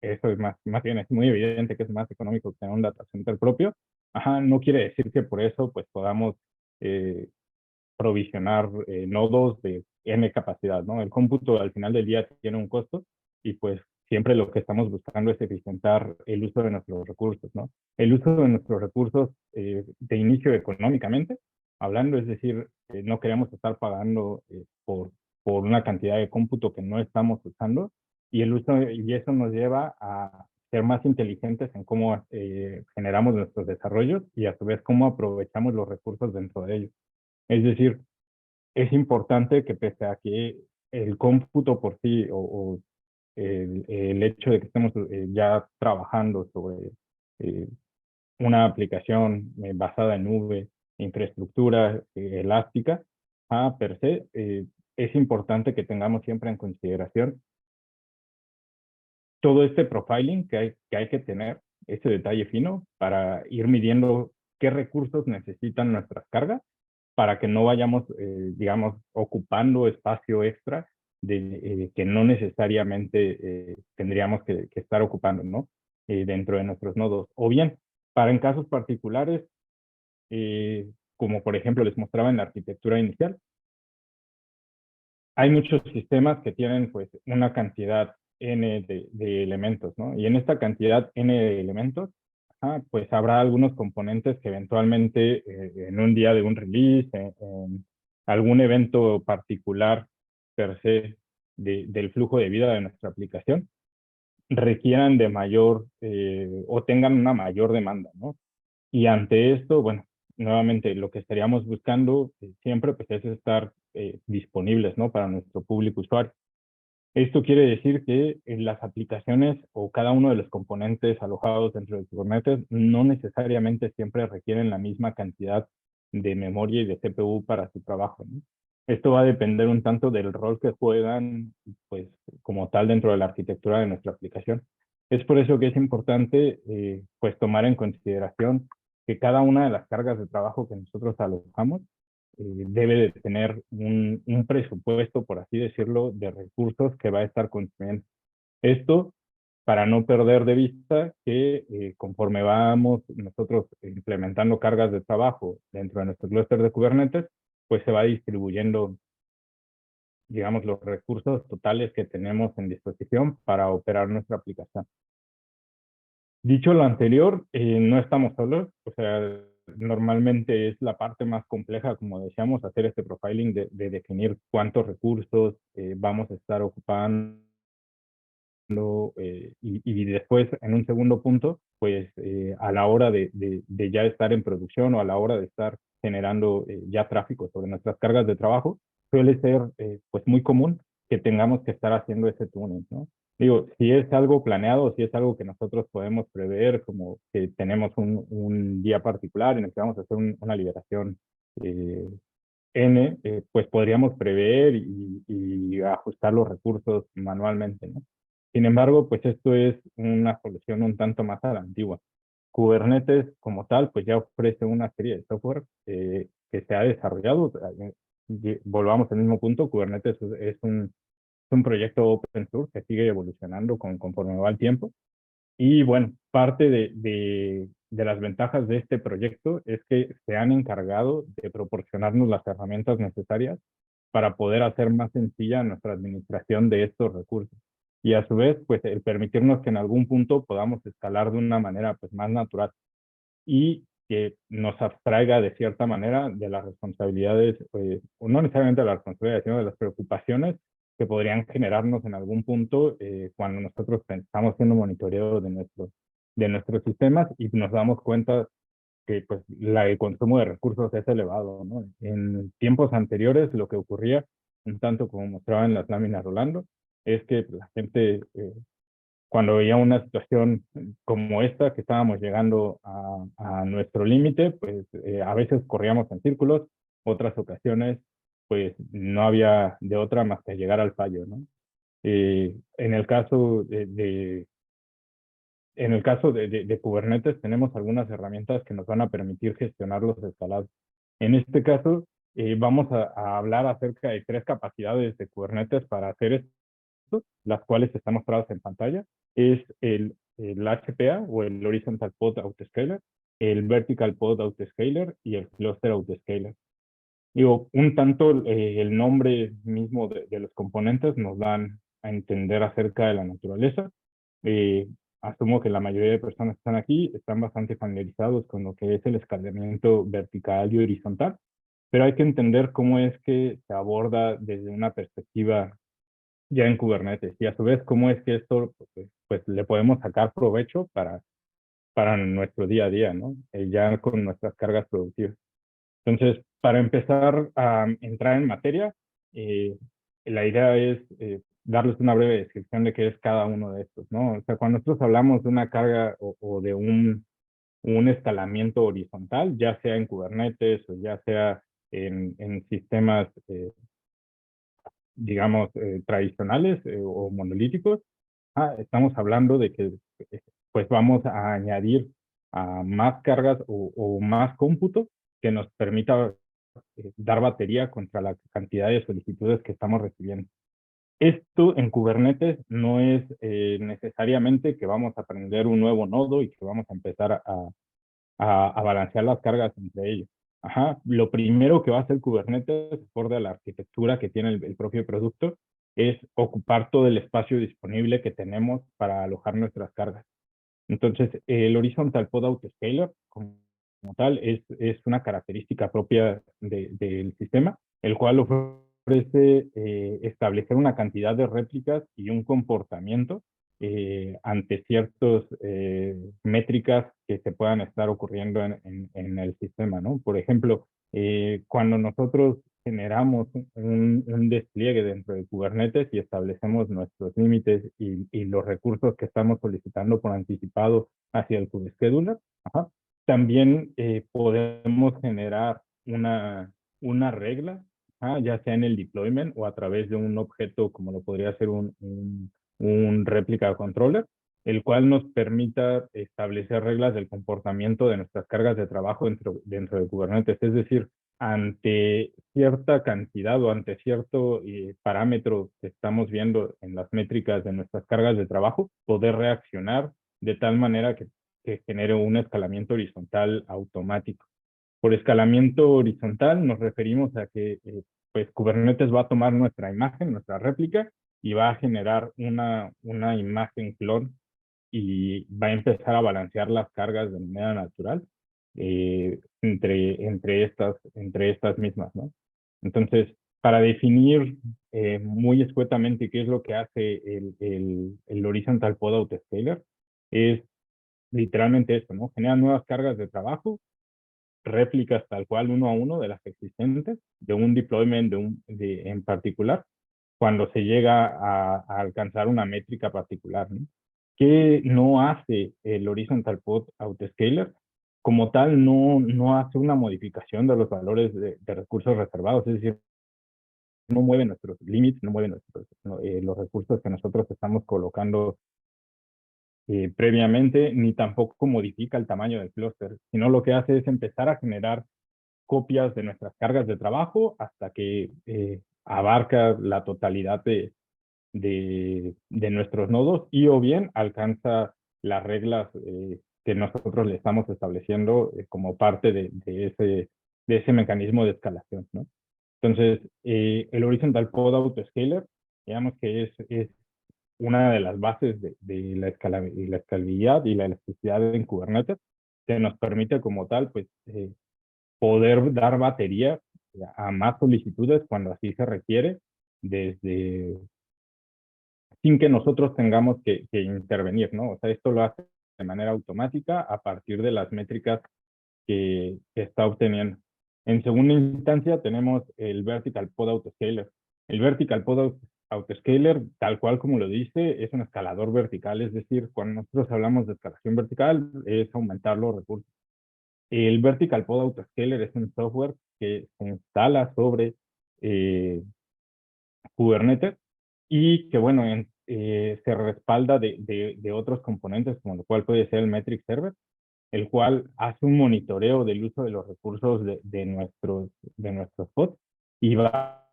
eso es más bien es muy evidente que es más económico que tener un data center propio. Ajá, no quiere decir que por eso pues podamos eh, provisionar nodos de N capacidad, ¿no? El cómputo al final del día tiene un costo y pues siempre lo que estamos buscando es eficientar el uso de nuestros recursos, ¿no? El uso de nuestros recursos de inicio económicamente, hablando, es decir, no queremos estar pagando por una cantidad de cómputo que no estamos usando y eso nos lleva a ser más inteligentes en cómo generamos nuestros desarrollos y a su vez cómo aprovechamos los recursos dentro de ellos. Es decir, es importante que pese a que el cómputo por sí o el hecho de que estemos ya trabajando sobre eh, una aplicación basada en nube, infraestructura elástica, per se, es importante que tengamos siempre en consideración todo este profiling que hay que tener, ese detalle fino, para ir midiendo qué recursos necesitan nuestras cargas para que no vayamos, digamos, ocupando espacio extra que no necesariamente tendríamos que estar ocupando, ¿no? Dentro de nuestros nodos. O bien, para en casos particulares, como por ejemplo les mostraba en la arquitectura inicial, hay muchos sistemas que tienen pues una cantidad N de elementos, ¿no? Y en esta cantidad N de elementos, pues habrá algunos componentes que eventualmente en un día de un release, en algún evento particular per se del flujo de vida de nuestra aplicación, requieran de mayor o tengan una mayor demanda, ¿no? Y ante esto, bueno, nuevamente lo que estaríamos buscando siempre pues, es estar disponibles, ¿no? Para nuestro público usuario. Esto quiere decir que en las aplicaciones o cada uno de los componentes alojados dentro de Kubernetes no necesariamente siempre requieren la misma cantidad de memoria y de CPU para su trabajo, ¿no? Esto va a depender un tanto del rol que juegan, pues, como tal dentro de la arquitectura de nuestra aplicación. Es por eso que es importante pues tomar en consideración que cada una de las cargas de trabajo que nosotros alojamos debe de tener un presupuesto, por así decirlo, de recursos que va a estar consumiendo. Esto para no perder de vista que conforme vamos nosotros implementando cargas de trabajo dentro de nuestro clúster de Kubernetes, pues se va distribuyendo, digamos, los recursos totales que tenemos en disposición para operar nuestra aplicación. Dicho lo anterior, no estamos solos, o sea, normalmente es la parte más compleja, como decíamos, hacer este profiling de definir cuántos recursos vamos a estar ocupando y después, en un segundo punto, pues a la hora de ya estar en producción o a la hora de estar generando ya tráfico sobre nuestras cargas de trabajo, suele ser pues muy común que tengamos que estar haciendo ese tuning, ¿no? Digo, si es algo planeado, si es algo que nosotros podemos prever, como que tenemos un día particular en el que vamos a hacer una liberación eh, N, pues podríamos prever y ajustar los recursos manualmente, ¿no? Sin embargo, pues esto es una solución un tanto más a la antigua. Kubernetes como tal, pues ya ofrece una serie de software que se ha desarrollado. Volvamos al mismo punto, Kubernetes es un proyecto open source que sigue evolucionando conforme va el tiempo. Y bueno, parte de las ventajas de este proyecto es que se han encargado de proporcionarnos las herramientas necesarias para poder hacer más sencilla nuestra administración de estos recursos. Y a su vez, pues el permitirnos que en algún punto podamos escalar de una manera pues más natural y que nos abstraiga de cierta manera de las responsabilidades, o no necesariamente de las responsabilidades, sino de las preocupaciones que podrían generarnos en algún punto cuando nosotros estamos haciendo monitoreo de nuestros sistemas y nos damos cuenta que pues el consumo de recursos es elevado, ¿no? En tiempos anteriores lo que ocurría, un tanto como mostraba en las láminas Rolando, es que la gente cuando veía una situación como esta, que estábamos llegando a nuestro límite, pues a veces corríamos en círculos, otras ocasiones pues no había de otra más que llegar al fallo, ¿no? En el caso de Kubernetes tenemos algunas herramientas que nos van a permitir gestionar los escalados. En este caso, vamos a hablar acerca de 3 capacidades de Kubernetes para hacer esto, las cuales están mostradas en pantalla. Es el HPA o el Horizontal Pod Autoscaler, el Vertical Pod Autoscaler y el Cluster Autoscaler. Digo, un tanto el nombre mismo de los componentes nos dan a entender acerca de la naturaleza. Eh, Asumo que la mayoría de personas que están aquí están bastante familiarizados con lo que es el escalamiento vertical y horizontal, pero hay que entender cómo es que se aborda desde una perspectiva ya en Kubernetes y a su vez cómo es que esto pues le podemos sacar provecho para nuestro día a día, ¿no? Ya con nuestras cargas productivas. Entonces, para empezar a entrar en materia, eh, la idea es darles una breve descripción de qué es cada uno de estos, ¿no? O sea, cuando nosotros hablamos de una carga o de un escalamiento horizontal, ya sea en Kubernetes o ya sea en sistemas, digamos, tradicionales o monolíticos, estamos hablando de que pues vamos a añadir a más cargas o más cómputo que nos permita dar batería contra la cantidad de solicitudes que estamos recibiendo. Esto en Kubernetes no es necesariamente que vamos a aprender un nuevo nodo y que vamos a empezar a balancear las cargas entre ellos. Ajá. Lo primero que va a hacer Kubernetes, acorde a la arquitectura que tiene el propio producto, es ocupar todo el espacio disponible que tenemos para alojar nuestras cargas. Entonces, el Horizontal Pod Autoscaler, como tal, es una característica propia del sistema, el cual ofrece establecer una cantidad de réplicas y un comportamiento ante ciertas métricas que se puedan estar ocurriendo en el sistema, ¿no? Por ejemplo, cuando nosotros generamos un despliegue dentro de Kubernetes y establecemos nuestros límites y los recursos que estamos solicitando por anticipado hacia el Kubescheduler, también podemos generar una regla, ya sea en el deployment o a través de un objeto como lo podría ser un replica controller, el cual nos permita establecer reglas del comportamiento de nuestras cargas de trabajo dentro de Kubernetes. Es decir, ante cierta cantidad o ante cierto parámetro que estamos viendo en las métricas de nuestras cargas de trabajo, poder reaccionar de tal manera que genere un escalamiento horizontal automático. Por escalamiento horizontal nos referimos a que pues Kubernetes va a tomar nuestra imagen, nuestra réplica, y va a generar una imagen clon y va a empezar a balancear las cargas de manera natural entre estas mismas, ¿no? Entonces, para definir muy escuetamente qué es lo que hace el Horizontal Pod Autoscaler, es literalmente esto, ¿no? Genera nuevas cargas de trabajo, réplicas tal cual uno a uno de las existentes, de un deployment en particular, cuando se llega a alcanzar una métrica particular, ¿no? ¿Qué no hace el Horizontal Pod Autoscaler? Como tal, no hace una modificación de los valores de recursos reservados, es decir, no mueve nuestros límites, no mueve los recursos que nosotros estamos colocando previamente, ni tampoco modifica el tamaño del clúster, sino lo que hace es empezar a generar copias de nuestras cargas de trabajo hasta que abarca la totalidad de nuestros nodos y o bien alcanza las reglas que nosotros le estamos estableciendo como parte de ese mecanismo de escalación, ¿no? Entonces, el Horizontal Pod Autoscaler, digamos que es una de las bases de la escalabilidad y la elasticidad en Kubernetes, que nos permite como tal, pues, poder dar batería a más solicitudes cuando así se requiere, desde sin que nosotros tengamos que intervenir, ¿no? O sea, esto lo hace de manera automática a partir de las métricas que está obteniendo. En segunda instancia tenemos el Vertical Pod Autoscaler. El Vertical Pod Autoscaler, tal cual como lo dice, es un escalador vertical, es decir, cuando nosotros hablamos de escalación vertical, es aumentar los recursos. El Vertical Pod Autoscaler es un software que se instala sobre Kubernetes y que, bueno, se respalda de otros componentes, como lo cual puede ser el Metric Server, el cual hace un monitoreo del uso de los recursos de nuestros pods y va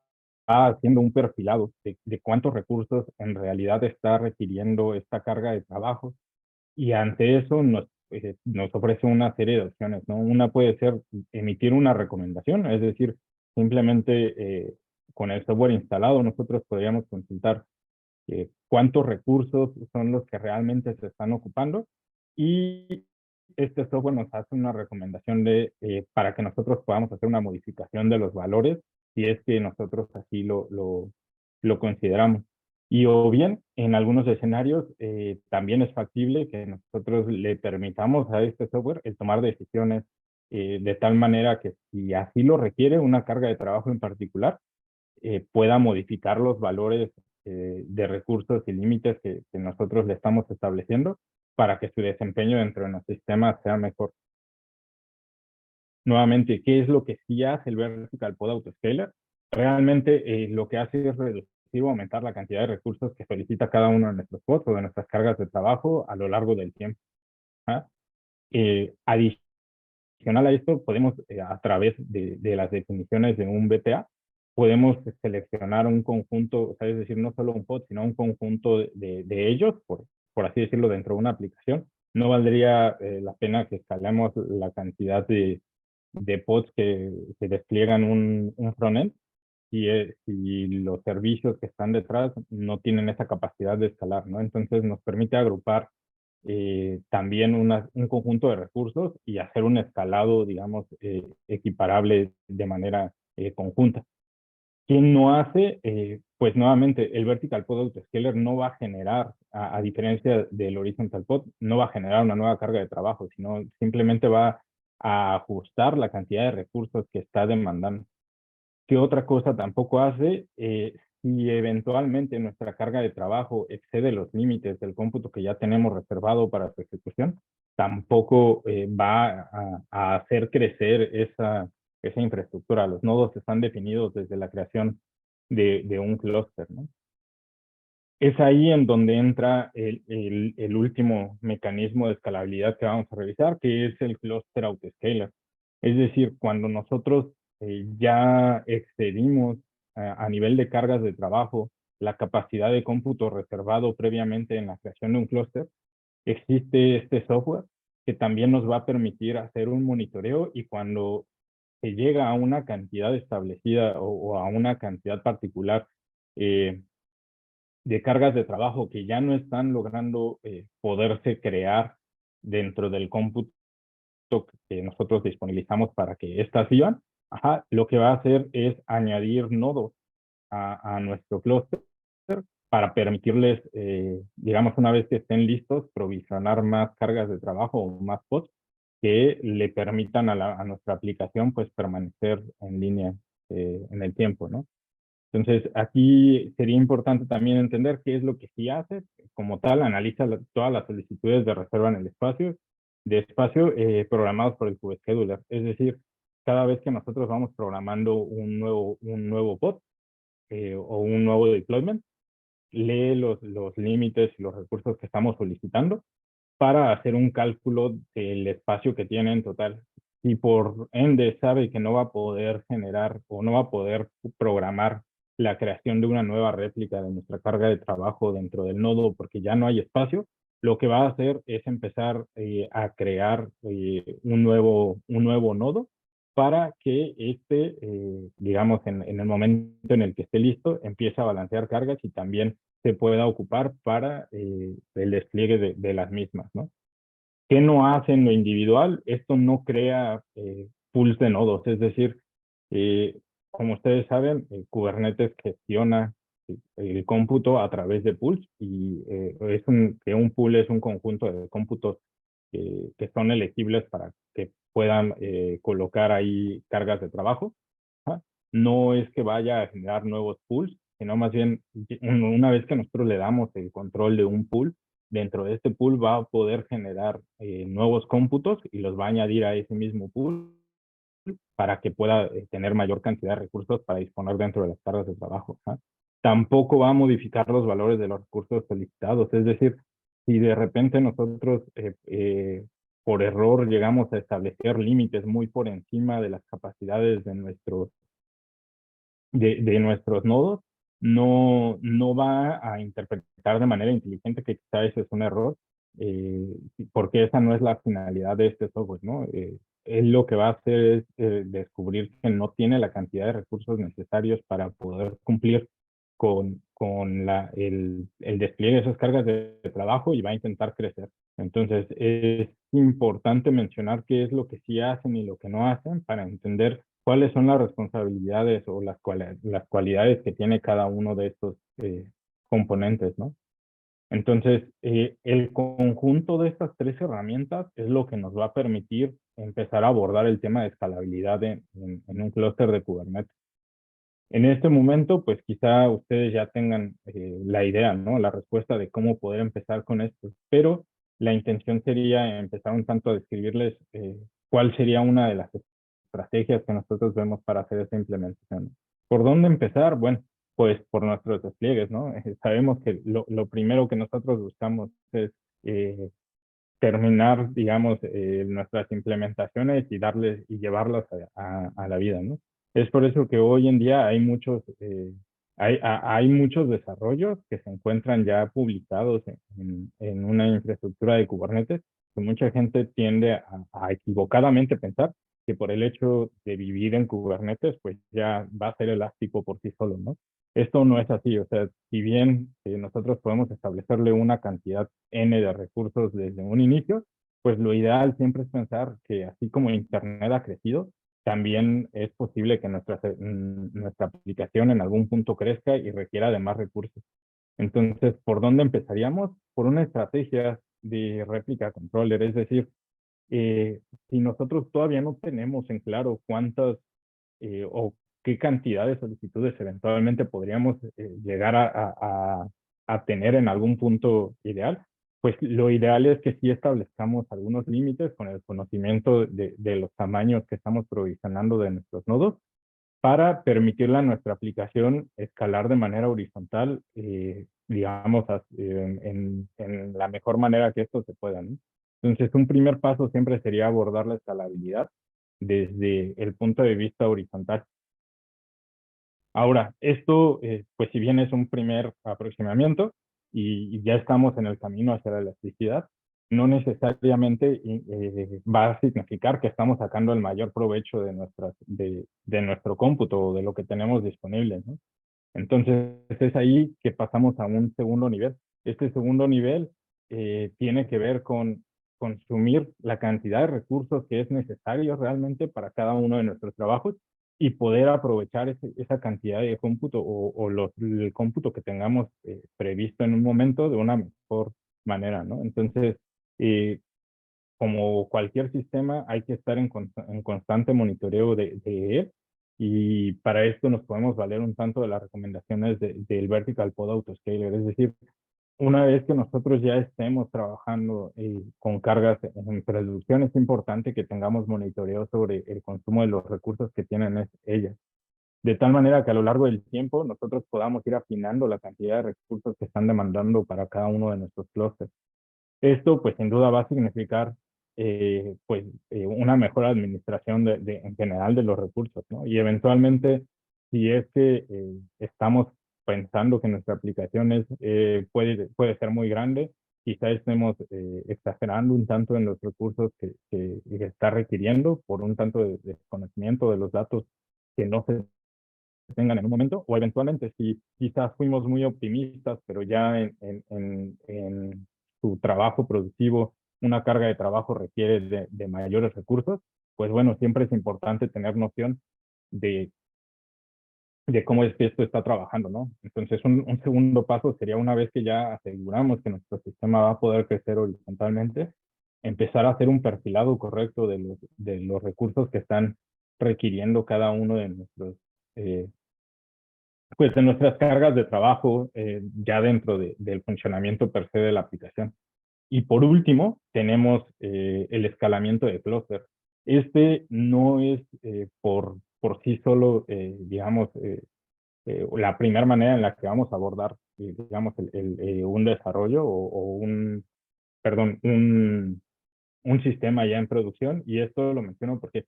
haciendo un perfilado de cuántos recursos en realidad está requiriendo esta carga de trabajo y ante eso nos ofrece una serie de opciones, ¿no? Una puede ser emitir una recomendación, es decir, simplemente con el software instalado nosotros podríamos consultar cuántos recursos son los que realmente se están ocupando y este software nos hace una recomendación para que nosotros podamos hacer una modificación de los valores si es que nosotros así lo consideramos. Y o bien, en algunos escenarios, también es factible que nosotros le permitamos a este software el tomar decisiones de tal manera que si así lo requiere una carga de trabajo en particular, pueda modificar los valores de recursos y límites que nosotros le estamos estableciendo para que su desempeño dentro de nuestro sistema sea mejor. Nuevamente, ¿qué es lo que sí hace el Vertical Pod Autoscaler? Realmente lo que hace es reducir o aumentar la cantidad de recursos que solicita cada uno de nuestros pods o de nuestras cargas de trabajo a lo largo del tiempo. ¿Ah? Adicional a esto, podemos, a través de las definiciones de un BTA, podemos seleccionar un conjunto, o sea, es decir, no solo un pod, sino un conjunto de ellos, por así decirlo, dentro de una aplicación. No valdría la pena que escalemos la cantidad de pods que despliegan un frontend si los servicios que están detrás no tienen esa capacidad de escalar, ¿no? Entonces nos permite agrupar también un conjunto de recursos y hacer un escalado, digamos, equiparable de manera conjunta. ¿Quién no hace? Pues nuevamente, el Vertical Pod Autoscaler no va a generar, a diferencia del Horizontal Pod, no va a generar una nueva carga de trabajo, sino simplemente va a ajustar la cantidad de recursos que está demandando. ¿Qué otra cosa tampoco hace? Si eventualmente nuestra carga de trabajo excede los límites del cómputo que ya tenemos reservado para su ejecución, tampoco va a hacer crecer esa infraestructura. Los nodos están definidos desde la creación de un clúster, ¿no? Es ahí en donde entra el último mecanismo de escalabilidad que vamos a revisar, que es el cluster autoscaler. Es decir, cuando nosotros ya excedimos a nivel de cargas de trabajo la capacidad de cómputo reservado previamente en la creación de un clúster, existe este software que también nos va a permitir hacer un monitoreo, y cuando se llega a una cantidad establecida o a una cantidad particular eh, de cargas de trabajo que ya no están logrando poderse crear dentro del cómputo que nosotros disponibilizamos para que éstas vivan, lo que va a hacer es añadir nodos a nuestro clúster para permitirles, digamos, una vez que estén listos, provisionar más cargas de trabajo o más pods que le permitan a nuestra aplicación pues permanecer en línea en el tiempo, ¿no? Entonces, aquí sería importante también entender qué es lo que sí hace. Como tal, analiza todas las solicitudes de reserva en el espacio, programados por el QScheduler. Es decir, cada vez que nosotros vamos programando un nuevo bot o un nuevo deployment, lee los límites y los recursos que estamos solicitando para hacer un cálculo del espacio que tiene en total. Y por ende sabe que no va a poder generar o no va a poder programar la creación de una nueva réplica de nuestra carga de trabajo dentro del nodo porque ya no hay espacio, lo que va a hacer es empezar a crear un nuevo nodo para que digamos, en el momento en el que esté listo, empiece a balancear cargas y también se pueda ocupar para el despliegue de las mismas, ¿no? ¿Qué no hace en lo individual? Esto no crea pools de nodos, es decir, eh, como ustedes saben, Kubernetes gestiona el cómputo a través de pools, y que un pool es un conjunto de cómputos que son elegibles para que puedan colocar ahí cargas de trabajo. ¿Ah? No es que vaya a generar nuevos pools, sino más bien una vez que nosotros le damos el control de un pool, dentro de este pool va a poder generar nuevos cómputos y los va a añadir a ese mismo pool para que pueda tener mayor cantidad de recursos para disponer dentro de las cargas de trabajo. ¿Ah? Tampoco va a modificar los valores de los recursos solicitados, es decir, si de repente nosotros por error llegamos a establecer límites muy por encima de las capacidades de nuestros nodos, no va a interpretar de manera inteligente que quizá ese es un error, eh, porque esa no es la finalidad de este software, ¿no? Él lo que va a hacer es descubrir que no tiene la cantidad de recursos necesarios para poder cumplir con el despliegue de esas cargas de trabajo, y va a intentar crecer. Entonces, es importante mencionar qué es lo que sí hacen y lo que no hacen para entender cuáles son las responsabilidades o las cualidades que tiene cada uno de estos componentes, ¿no? Entonces, el conjunto de estas tres herramientas es lo que nos va a permitir empezar a abordar el tema de escalabilidad en un clúster de Kubernetes. En este momento, pues quizá ustedes ya tengan la idea, ¿no? La respuesta de cómo poder empezar con esto, pero la intención sería empezar un tanto a describirles cuál sería una de las estrategias que nosotros vemos para hacer esta implementación. ¿Por dónde empezar? Bueno, pues por nuestros despliegues, ¿no? Sabemos que lo primero que nosotros buscamos es eh, terminar, digamos, nuestras implementaciones y darles y llevarlas a la vida, ¿no? Es por eso que hoy en día hay muchos desarrollos que se encuentran ya publicados en una infraestructura de Kubernetes, que mucha gente tiende a equivocadamente pensar que por el hecho de vivir en Kubernetes, pues ya va a ser elástico por sí solo, ¿no? Esto no es así, o sea, si bien nosotros podemos establecerle una cantidad N de recursos desde un inicio, pues lo ideal siempre es pensar que así como Internet ha crecido, también es posible que nuestra aplicación en algún punto crezca y requiera de más recursos. Entonces, ¿por dónde empezaríamos? Por una estrategia de réplica controller, es decir, si nosotros todavía no tenemos en claro cuántas o qué cantidad de solicitudes eventualmente podríamos llegar a tener en algún punto ideal, pues lo ideal es que sí establezcamos algunos límites con el conocimiento de los tamaños que estamos provisionando de nuestros nodos para permitirle a nuestra aplicación escalar de manera horizontal digamos, en la mejor manera que esto se pueda, ¿no? Entonces, un primer paso siempre sería abordar la escalabilidad desde el punto de vista horizontal. Ahora, esto, pues si bien es un primer aproximamiento y ya estamos en el camino hacia la elasticidad, no necesariamente va a significar que estamos sacando el mayor provecho de nuestro cómputo o de lo que tenemos disponible, ¿no? Entonces es ahí que pasamos a un segundo nivel. Este segundo nivel tiene que ver con consumir la cantidad de recursos que es necesario realmente para cada uno de nuestros trabajos y poder aprovechar esa cantidad de cómputo el cómputo que tengamos previsto en un momento de una mejor manera, ¿no? Entonces, eh, como cualquier sistema, hay que estar en constante monitoreo de él. Y para esto nos podemos valer un tanto de las recomendaciones del Vertical Pod Autoscaler. Es decir, una vez que nosotros ya estemos trabajando con cargas en producción, es importante que tengamos monitoreo sobre el consumo de los recursos que tienen ellas. De tal manera que a lo largo del tiempo nosotros podamos ir afinando la cantidad de recursos que están demandando para cada uno de nuestros clústeres. Esto, pues, sin duda va a significar, una mejor administración en general de los recursos, ¿no? Y eventualmente, si es que estamos pensando que nuestra aplicación puede ser muy grande, quizá estemos exagerando un tanto en los recursos que está requiriendo por un tanto de desconocimiento de los datos que no se tengan en un momento, o eventualmente si quizás fuimos muy optimistas, pero ya en su trabajo productivo, una carga de trabajo requiere de mayores recursos, pues bueno, siempre es importante tener noción de, de cómo es que esto está trabajando, ¿no? Entonces, un segundo paso sería una vez que ya aseguramos que nuestro sistema va a poder crecer horizontalmente, empezar a hacer un perfilado correcto de los recursos que están requiriendo cada uno de nuestros eh, pues de nuestras cargas de trabajo ya dentro del funcionamiento per se de la aplicación. Y por último, tenemos el escalamiento de clúster. Este no es por sí solo, digamos, la primera manera en la que vamos a abordar, digamos, un desarrollo perdón, un sistema ya en producción. Y esto lo menciono porque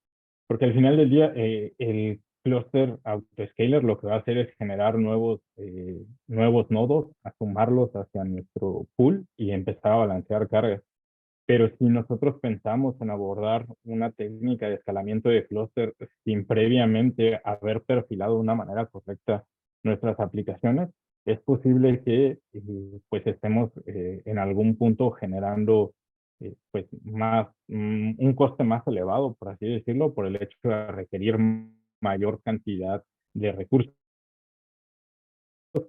al final del día el cluster autoscaler lo que va a hacer es generar nuevos nodos, a sumarlos hacia nuestro pool y empezar a balancear cargas. Pero si nosotros pensamos en abordar una técnica de escalamiento de clúster sin previamente haber perfilado de una manera correcta nuestras aplicaciones, es posible que pues estemos en algún punto generando pues un coste más elevado, por así decirlo, por el hecho de requerir mayor cantidad de recursos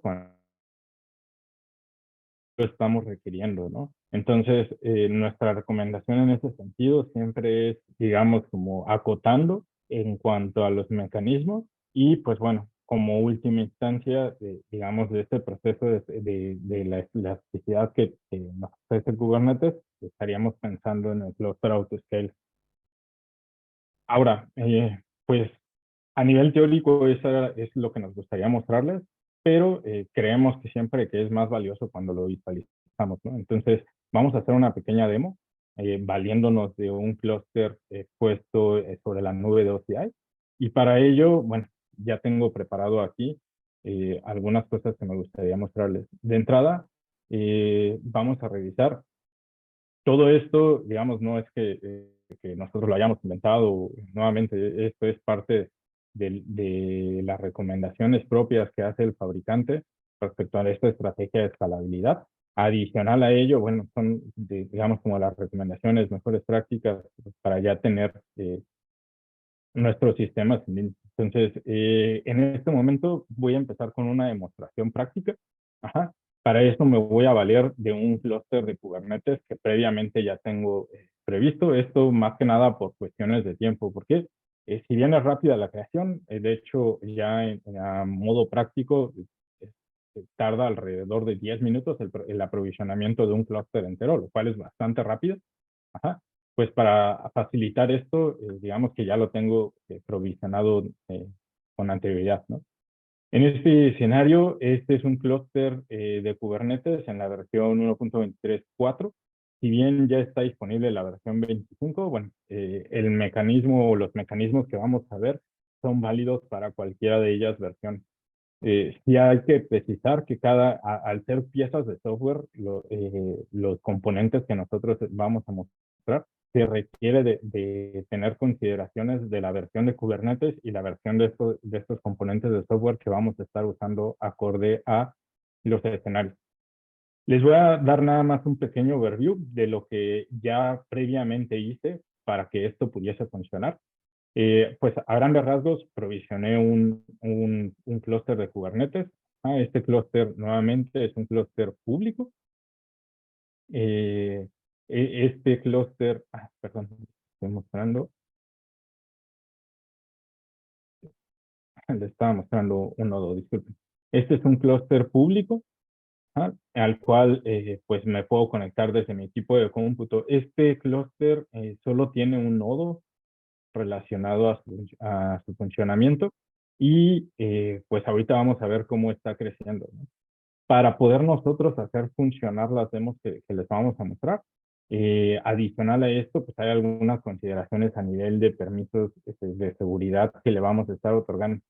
cuando lo estamos requiriendo, ¿no? Entonces, nuestra recomendación en ese sentido siempre es, digamos, como acotando en cuanto a los mecanismos y, pues bueno, como última instancia, digamos, de este proceso de la elasticidad que nos ofrece Kubernetes, estaríamos pensando en el cluster autoscale. Ahora, pues a nivel teórico, eso es lo que nos gustaría mostrarles, pero creemos que siempre que es más valioso cuando lo visualizamos, ¿no? Entonces, vamos a hacer una pequeña demo, valiéndonos de un clúster puesto sobre la nube de OCI. Y para ello, bueno, ya tengo preparado aquí algunas cosas que me gustaría mostrarles. De entrada, vamos a revisar todo esto, digamos, no es que nosotros lo hayamos inventado. Nuevamente, esto es parte de las recomendaciones propias que hace el fabricante respecto a esta estrategia de escalabilidad. Adicional a ello, bueno, son, digamos, como las recomendaciones, mejores prácticas para ya tener nuestros sistemas. Entonces, en este momento voy a empezar con una demostración práctica. Ajá. Para eso me voy a valer de un clúster de Kubernetes que previamente ya tengo previsto. Esto más que nada por cuestiones de tiempo, porque si bien es rápida la creación, de hecho ya a modo práctico tarda alrededor de 10 minutos el aprovisionamiento de un clúster entero, lo cual es bastante rápido. Ajá. Pues para facilitar esto, digamos que ya lo tengo provisionado con anterioridad, ¿no? En este escenario, este es un clúster de Kubernetes en la versión 1.23.4. Si bien ya está disponible la versión 25, bueno, el mecanismo o los mecanismos que vamos a ver son válidos para cualquiera de ellas versiones. Sí hay que precisar que al ser piezas de software, los componentes que nosotros vamos a mostrar, se requiere de tener consideraciones de la versión de Kubernetes y la versión de estos componentes de software que vamos a estar usando acorde a los escenarios. Les voy a dar nada más un pequeño overview de lo que ya previamente hice para que esto pudiese funcionar. Pues a grandes rasgos provisioné un clúster de Kubernetes. Este clúster nuevamente es un clúster público. Este clúster, perdón, estoy mostrando, le estaba mostrando un nodo, disculpen. Este es un clúster público al cual pues me puedo conectar desde mi equipo de cómputo. Este clúster solo tiene un nodo relacionado a su funcionamiento y pues ahorita vamos a ver cómo está creciendo, ¿no? Para poder nosotros hacer funcionar las demos que les vamos a mostrar. Adicional a esto, pues hay algunas consideraciones a nivel de permisos de seguridad que le vamos a estar otorgando.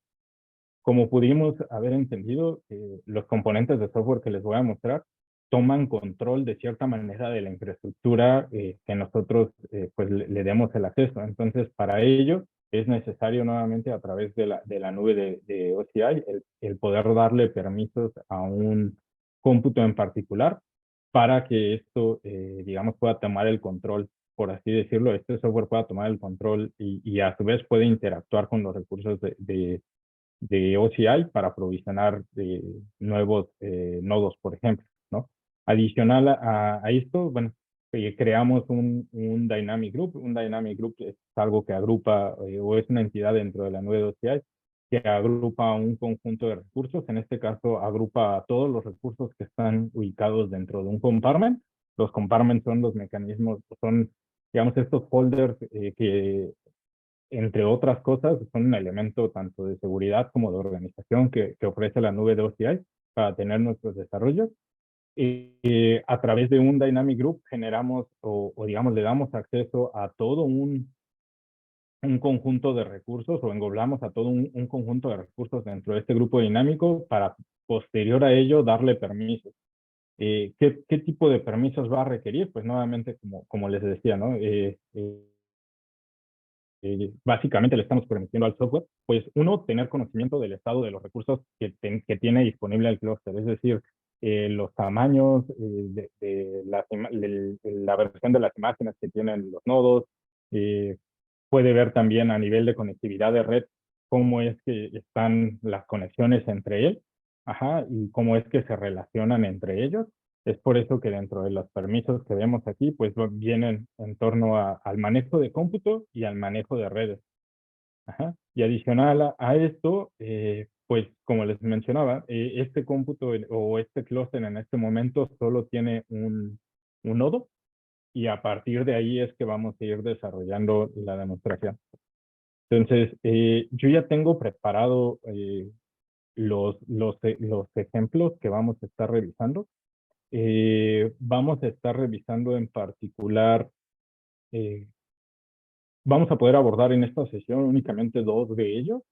Como pudimos haber entendido, los componentes de software que les voy a mostrar toman control de cierta manera de la infraestructura que nosotros pues le demos el acceso. Entonces, para ello es necesario nuevamente a través de la nube de OCI el poder darle permisos a un cómputo en particular para que esto, digamos, pueda tomar el control, por así decirlo, este software pueda tomar el control y a su vez puede interactuar con los recursos de OCI para provisionar nuevos nodos, por ejemplo, ¿no? Adicional a esto, bueno, creamos un Dynamic Group. Un Dynamic Group es algo que agrupa o es una entidad dentro de la nube de OCI que agrupa un conjunto de recursos. En este caso, agrupa a todos los recursos que están ubicados dentro de un compartment. Los compartments son los mecanismos, son, digamos, estos folders que entre otras cosas, son un elemento tanto de seguridad como de organización que ofrece la nube de OCI para tener nuestros desarrollos. A través de un Dynamic Group generamos o digamos le damos acceso a todo un conjunto de recursos o englobamos a todo un conjunto de recursos dentro de este grupo dinámico para posterior a ello darle permisos. ¿Qué tipo de permisos va a requerir? Pues nuevamente, como les decía, ¿no? Básicamente le estamos permitiendo al software, pues uno, tener conocimiento del estado de los recursos que tiene disponible el clúster, es decir, los tamaños de la versión de las imágenes que tienen los nodos, eh, puede ver también a nivel de conectividad de red cómo es que están las conexiones entre él, y cómo es que se relacionan entre ellos. Es por eso que dentro de los permisos que vemos aquí, pues vienen en torno al manejo de cómputo y al manejo de redes. Y adicional a esto, pues como les mencionaba, este cómputo o este clúster en este momento solo tiene un nodo y a partir de ahí es que vamos a ir desarrollando la demostración. Entonces, yo ya tengo preparado los ejemplos que vamos a estar revisando. Vamos a estar revisando en particular, eh, vamos a poder abordar en esta sesión únicamente dos de ellos.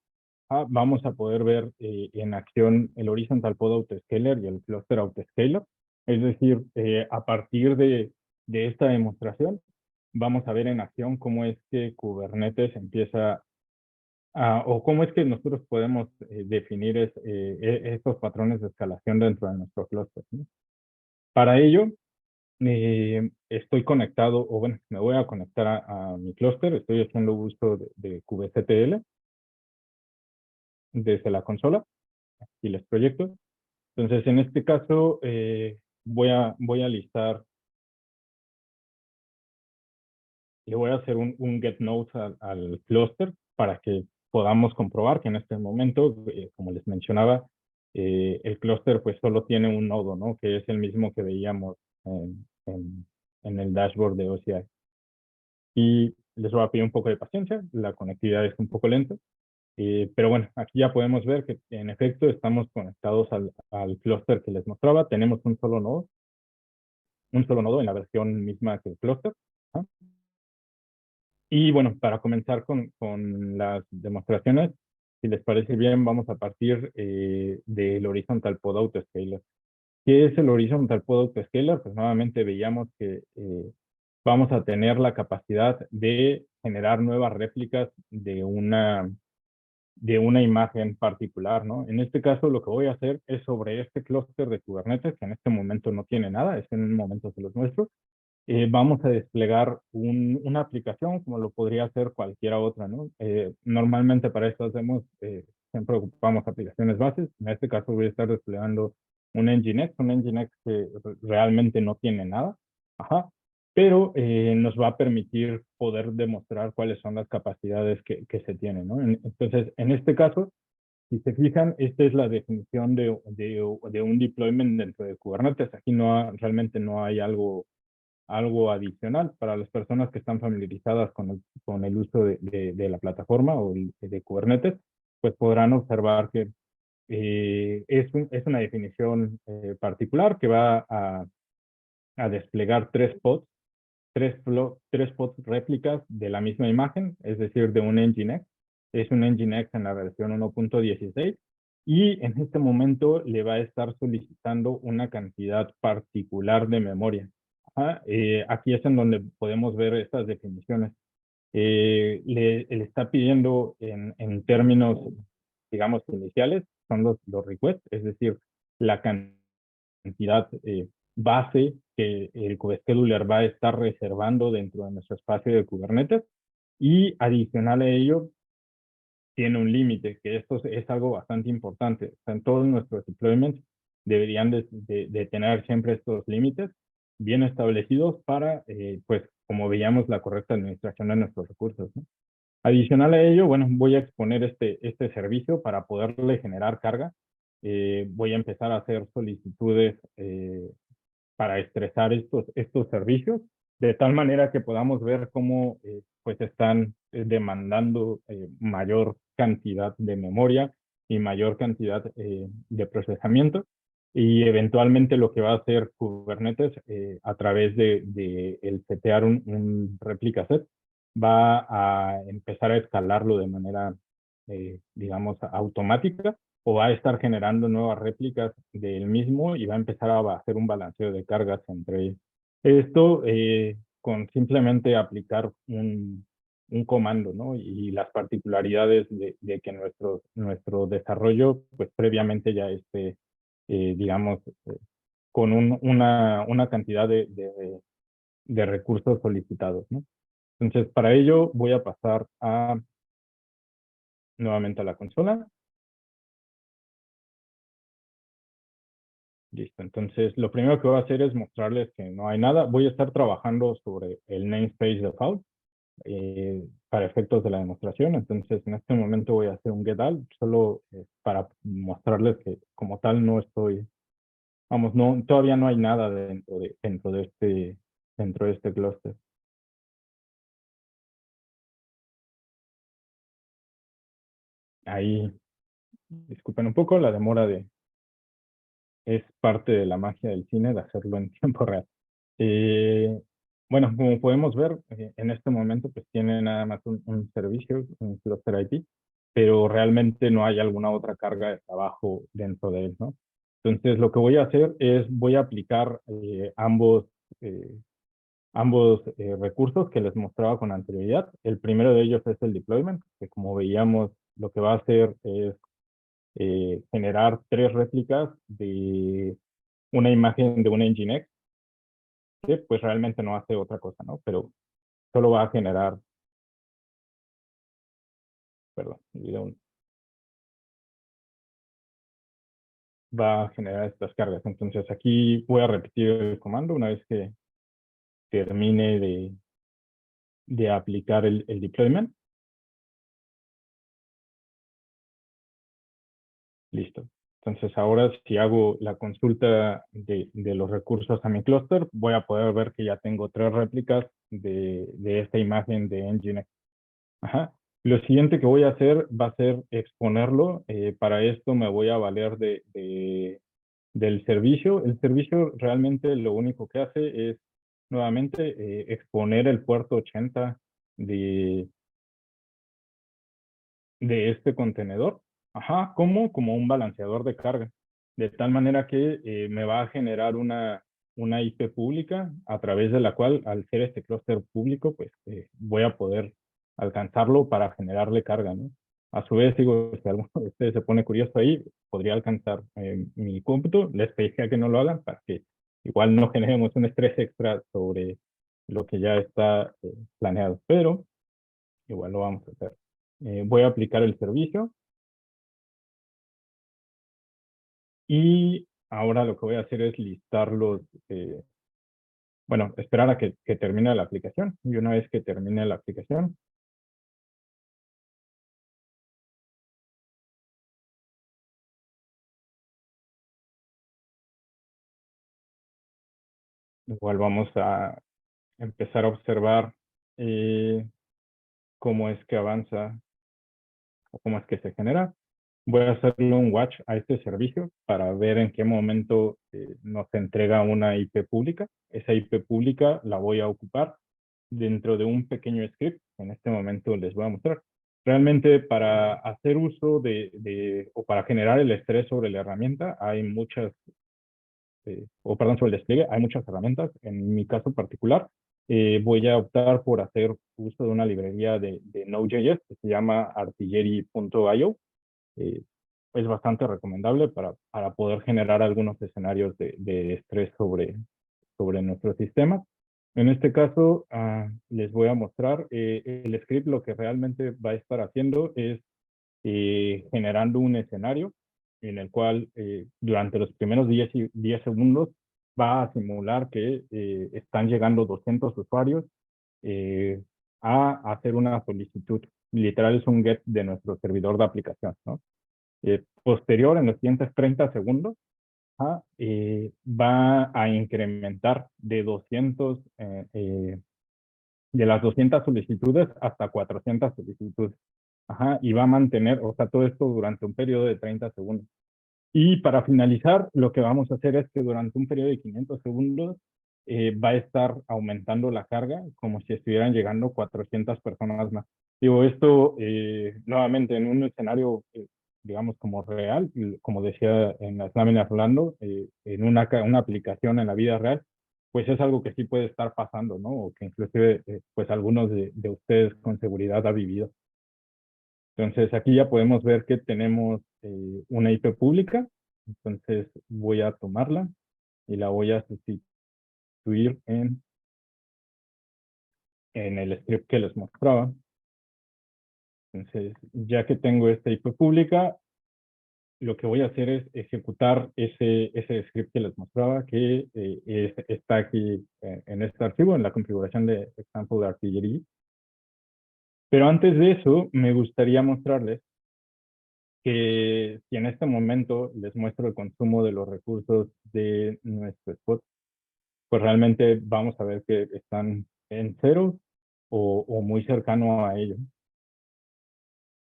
Vamos a poder ver en acción el Horizontal Pod Autoscaler y el Cluster Autoscaler. Es decir, a partir de esta demostración, vamos a ver en acción cómo es que Kubernetes empieza o cómo es que nosotros podemos definir estos patrones de escalación dentro de nuestro cluster, ¿no? Para ello, estoy conectado, o bueno, me voy a conectar a mi clúster. Estoy haciendo uso de kubectl desde la consola y los proyectos. Entonces, en este caso, voy a listar y voy a hacer un get nodes al clúster para que podamos comprobar que en este momento, como les mencionaba, el clúster pues solo tiene un nodo, ¿no? Que es el mismo que veíamos en el dashboard de OCI. Y les voy a pedir un poco de paciencia, la conectividad es un poco lenta. Pero bueno, aquí ya podemos ver que en efecto estamos conectados al clúster que les mostraba. Tenemos un solo nodo en la versión misma que el clúster. ¿No? Y bueno, para comenzar con las demostraciones, si les parece bien, vamos a partir del Horizontal Pod Autoscaler. ¿Qué es el Horizontal Pod Autoscaler? Pues nuevamente veíamos que vamos a tener la capacidad de generar nuevas réplicas de una imagen particular, ¿no? En este caso, lo que voy a hacer es sobre este clúster de Kubernetes, que en este momento no tiene nada, es en un momento se los muestro, vamos a desplegar una aplicación como lo podría hacer cualquiera otra, ¿no? Normalmente para esto hacemos, siempre ocupamos aplicaciones bases. En este caso voy a estar desplegando un Nginx que realmente no tiene nada, ajá, pero nos va a permitir poder demostrar cuáles son las capacidades que se tienen, ¿no? Entonces, en este caso, si se fijan, esta es la definición de un deployment dentro de Kubernetes. Aquí realmente no hay algo adicional para las personas que están familiarizadas con el uso de la plataforma o de Kubernetes, pues podrán observar que es una definición particular que va a desplegar tres pods réplicas de la misma imagen, es decir, de un Nginx. Es un Nginx en la versión 1.16 y en este momento le va a estar solicitando una cantidad particular de memoria. Aquí es en donde podemos ver estas definiciones. Le está pidiendo en términos, digamos, iniciales, son los requests, es decir, la cantidad base que el Kubescheduler va a estar reservando dentro de nuestro espacio de Kubernetes. Y adicional a ello, tiene un límite, que esto es algo bastante importante. O sea, en todos nuestros deployments deberían de tener siempre estos límites bien establecidos para, pues, como veíamos, la correcta administración de nuestros recursos, ¿no? Adicional a ello, bueno, voy a exponer este servicio para poderle generar carga. Voy a empezar a hacer solicitudes para estresar estos servicios, de tal manera que podamos ver cómo pues están demandando mayor cantidad de memoria y mayor cantidad de procesamiento. Y eventualmente lo que va a hacer Kubernetes a través de el setear un replica set va a empezar a escalarlo de manera, digamos, automática o va a estar generando nuevas réplicas del mismo y va a empezar a hacer un balanceo de cargas entre ellos. Esto con simplemente aplicar un comando, ¿no? Y las particularidades de que nuestro desarrollo, pues previamente ya esté, digamos, con una cantidad de recursos solicitados, ¿no? Entonces, para ello voy a pasar nuevamente a la consola. Listo, entonces lo primero que voy a hacer es mostrarles que no hay nada. Voy a estar trabajando sobre el namespace default para efectos de la demostración. Entonces en este momento voy a hacer un get all solo para mostrarles que como tal no estoy, vamos, no, todavía no hay nada dentro de este clúster. Ahí, disculpen un poco, la demora es parte de la magia del cine de hacerlo en tiempo real. Eh, bueno, como podemos ver, en este momento pues tiene nada más un servicio, un cluster IP, pero realmente no hay alguna otra carga de trabajo dentro de él, ¿no? Entonces lo que voy a hacer es voy a aplicar eh, ambos recursos que les mostraba con anterioridad. El primero de ellos es el deployment, que como veíamos lo que va a hacer es generar tres réplicas de una imagen de un Nginx que pues realmente no hace otra cosa, ¿no? Pero solo va a generar, perdón, va a generar estas cargas. Entonces aquí voy a repetir el comando una vez que termine de aplicar el deployment. Listo. Entonces ahora si hago la consulta de los recursos a mi clúster, voy a poder ver que ya tengo tres réplicas de esta imagen de Nginx. Ajá. Lo siguiente que voy a hacer va a ser exponerlo. Para esto me voy a valer del servicio. El servicio realmente lo único que hace es nuevamente exponer el puerto 80 de, de este contenedor, ajá, como un balanceador de carga, de tal manera que me va a generar una IP pública a través de la cual, al ser este clúster público, pues voy a poder alcanzarlo para generarle carga, ¿no? A su vez, digo, si alguno de ustedes se pone curioso ahí, podría alcanzar mi cómputo. Les pediría que no lo hagan para que igual no generemos un estrés extra sobre lo que ya está planeado, pero igual lo vamos a hacer. Voy a aplicar el servicio y ahora lo que voy a hacer es listar bueno, esperar a que termine la aplicación. Y una vez que termine la aplicación, igual vamos a empezar a observar eh, cómo es que avanza o cómo es que se genera. Voy a hacerle un watch a este servicio para ver en qué momento nos entrega una IP pública. Esa IP pública la voy a ocupar dentro de un pequeño script. En este momento les voy a mostrar. Realmente para hacer uso o para generar el estrés sobre la herramienta hay muchas, o perdón, sobre el despliegue, hay muchas herramientas. En mi caso particular, voy a optar por hacer uso de una librería de Node.js que se llama artillery.io. eh, es bastante recomendable para poder generar algunos escenarios de estrés sobre nuestro sistema. En este caso, les voy a mostrar el script. Lo que realmente va a estar haciendo es generando un escenario en el cual durante los primeros 10 segundos va a simular que están llegando 200 usuarios eh, a hacer una solicitud. Literal es un get de nuestro servidor de aplicación, ¿no? Posterior, en los siguientes 30 segundos, va a incrementar de las 200 solicitudes hasta 400 solicitudes. Ajá, y va a mantener, o sea, todo esto durante un periodo de 30 segundos. Y para finalizar, lo que vamos a hacer es que durante un periodo de 500 segundos va a estar aumentando la carga como si estuvieran llegando 400 personas más. Digo, esto nuevamente en un escenario, digamos, como real, como decía en las láminas Rolando, en una aplicación en la vida real, pues es algo que sí puede estar pasando, ¿no? O que inclusive, pues algunos de ustedes con seguridad ha vivido. Entonces aquí ya podemos ver que tenemos una IP pública. Entonces voy a tomarla y la voy a sustituir en el script que les mostraba. Entonces, ya que tengo esta IP pública, lo que voy a hacer es ejecutar ese script que les mostraba, que está aquí en este archivo, en la configuración de example de artillería. Pero antes de eso, me gustaría mostrarles que si en este momento les muestro el consumo de los recursos de nuestro spot, pues realmente vamos a ver que están en cero o muy cercano a ello.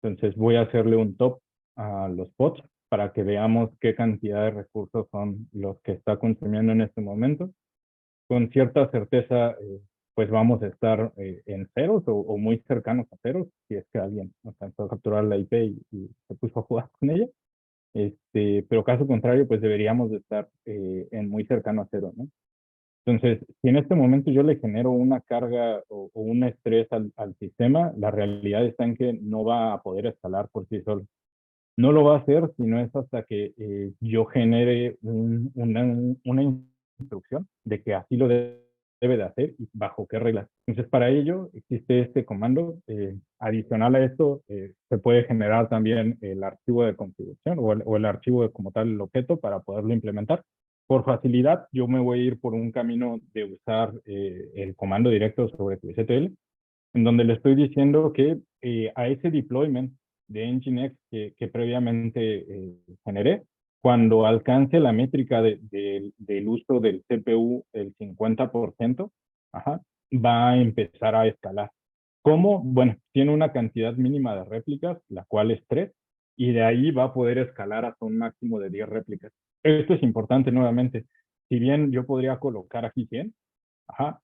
Entonces voy a hacerle un top a los spots para que veamos qué cantidad de recursos son los que está consumiendo en este momento. Con cierta certeza, pues vamos a estar en ceros o muy cercanos a ceros, si es que alguien alcanzó a capturar la IP y se puso a jugar con ella. Pero caso contrario, pues deberíamos de estar en muy cercano a cero, ¿no? Entonces, si en este momento yo le genero una carga o un estrés al sistema, la realidad está en que no va a poder escalar por sí solo. No lo va a hacer si no es hasta que yo genere una instrucción de que así lo debe de hacer y bajo qué reglas. Entonces, para ello existe este comando. Adicional a esto, se puede generar también el archivo de configuración o el archivo de como tal el objeto para poderlo implementar. Por facilidad, yo me voy a ir por un camino de usar el comando directo sobre kubectl, en donde le estoy diciendo que a ese deployment de Nginx que previamente generé, cuando alcance la métrica del uso del CPU el 50%, ajá, va a empezar a escalar. ¿Cómo? Bueno, tiene una cantidad mínima de réplicas, la cual es 3, y de ahí va a poder escalar hasta un máximo de 10 réplicas. Esto es importante nuevamente. Si bien yo podría colocar aquí 100, ajá,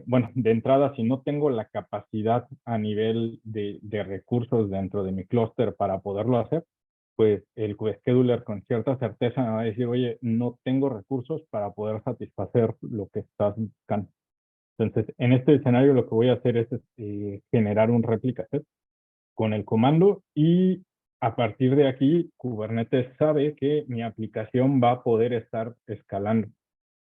bueno, de entrada, si no tengo la capacidad a nivel de recursos dentro de mi clúster para poderlo hacer, pues el scheduler con cierta certeza me va a decir, oye, no tengo recursos para poder satisfacer lo que estás buscando. Entonces, en este escenario lo que voy a hacer es generar un réplica set con el comando y a partir de aquí, Kubernetes sabe que mi aplicación va a poder estar escalando.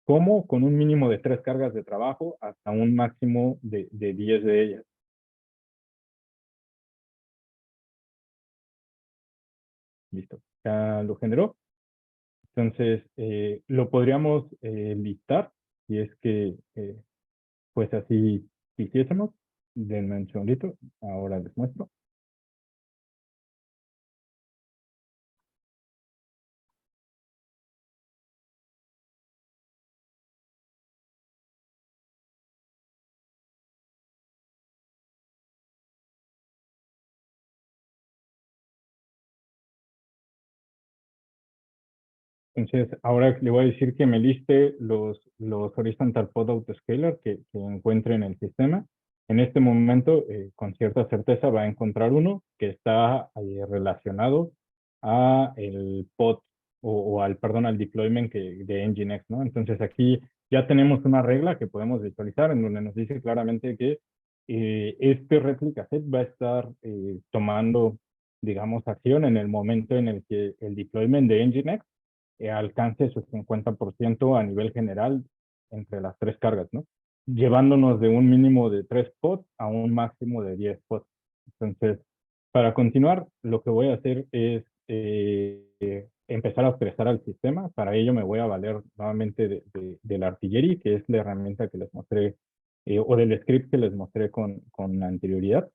¿Cómo? Con un mínimo de 3 cargas de trabajo hasta un máximo de 10 de ellas. Listo. Ya lo generó. Entonces, lo podríamos listar si es que pues así quisiésemos. Denme un segundito. Ahora les muestro. Entonces, ahora le voy a decir que me liste los Horizontal Pod Autoscaler que encuentre en el sistema. En este momento, con cierta certeza, va a encontrar uno que está relacionado a el pod o al, perdón, al deployment de Nginx, ¿no? Entonces, aquí ya tenemos una regla que podemos visualizar en donde nos dice claramente que este replica set va a estar tomando, digamos, acción en el momento en el que el deployment de Nginx alcance su 50% a nivel general entre las 3 cargas, ¿no? Llevándonos de un mínimo de 3 pods a un máximo de 10 pods. Entonces, para continuar, lo que voy a hacer es empezar a estresar al sistema. Para ello me voy a valer nuevamente del Artillery, que es la herramienta que les mostré, o del script que les mostré con anterioridad.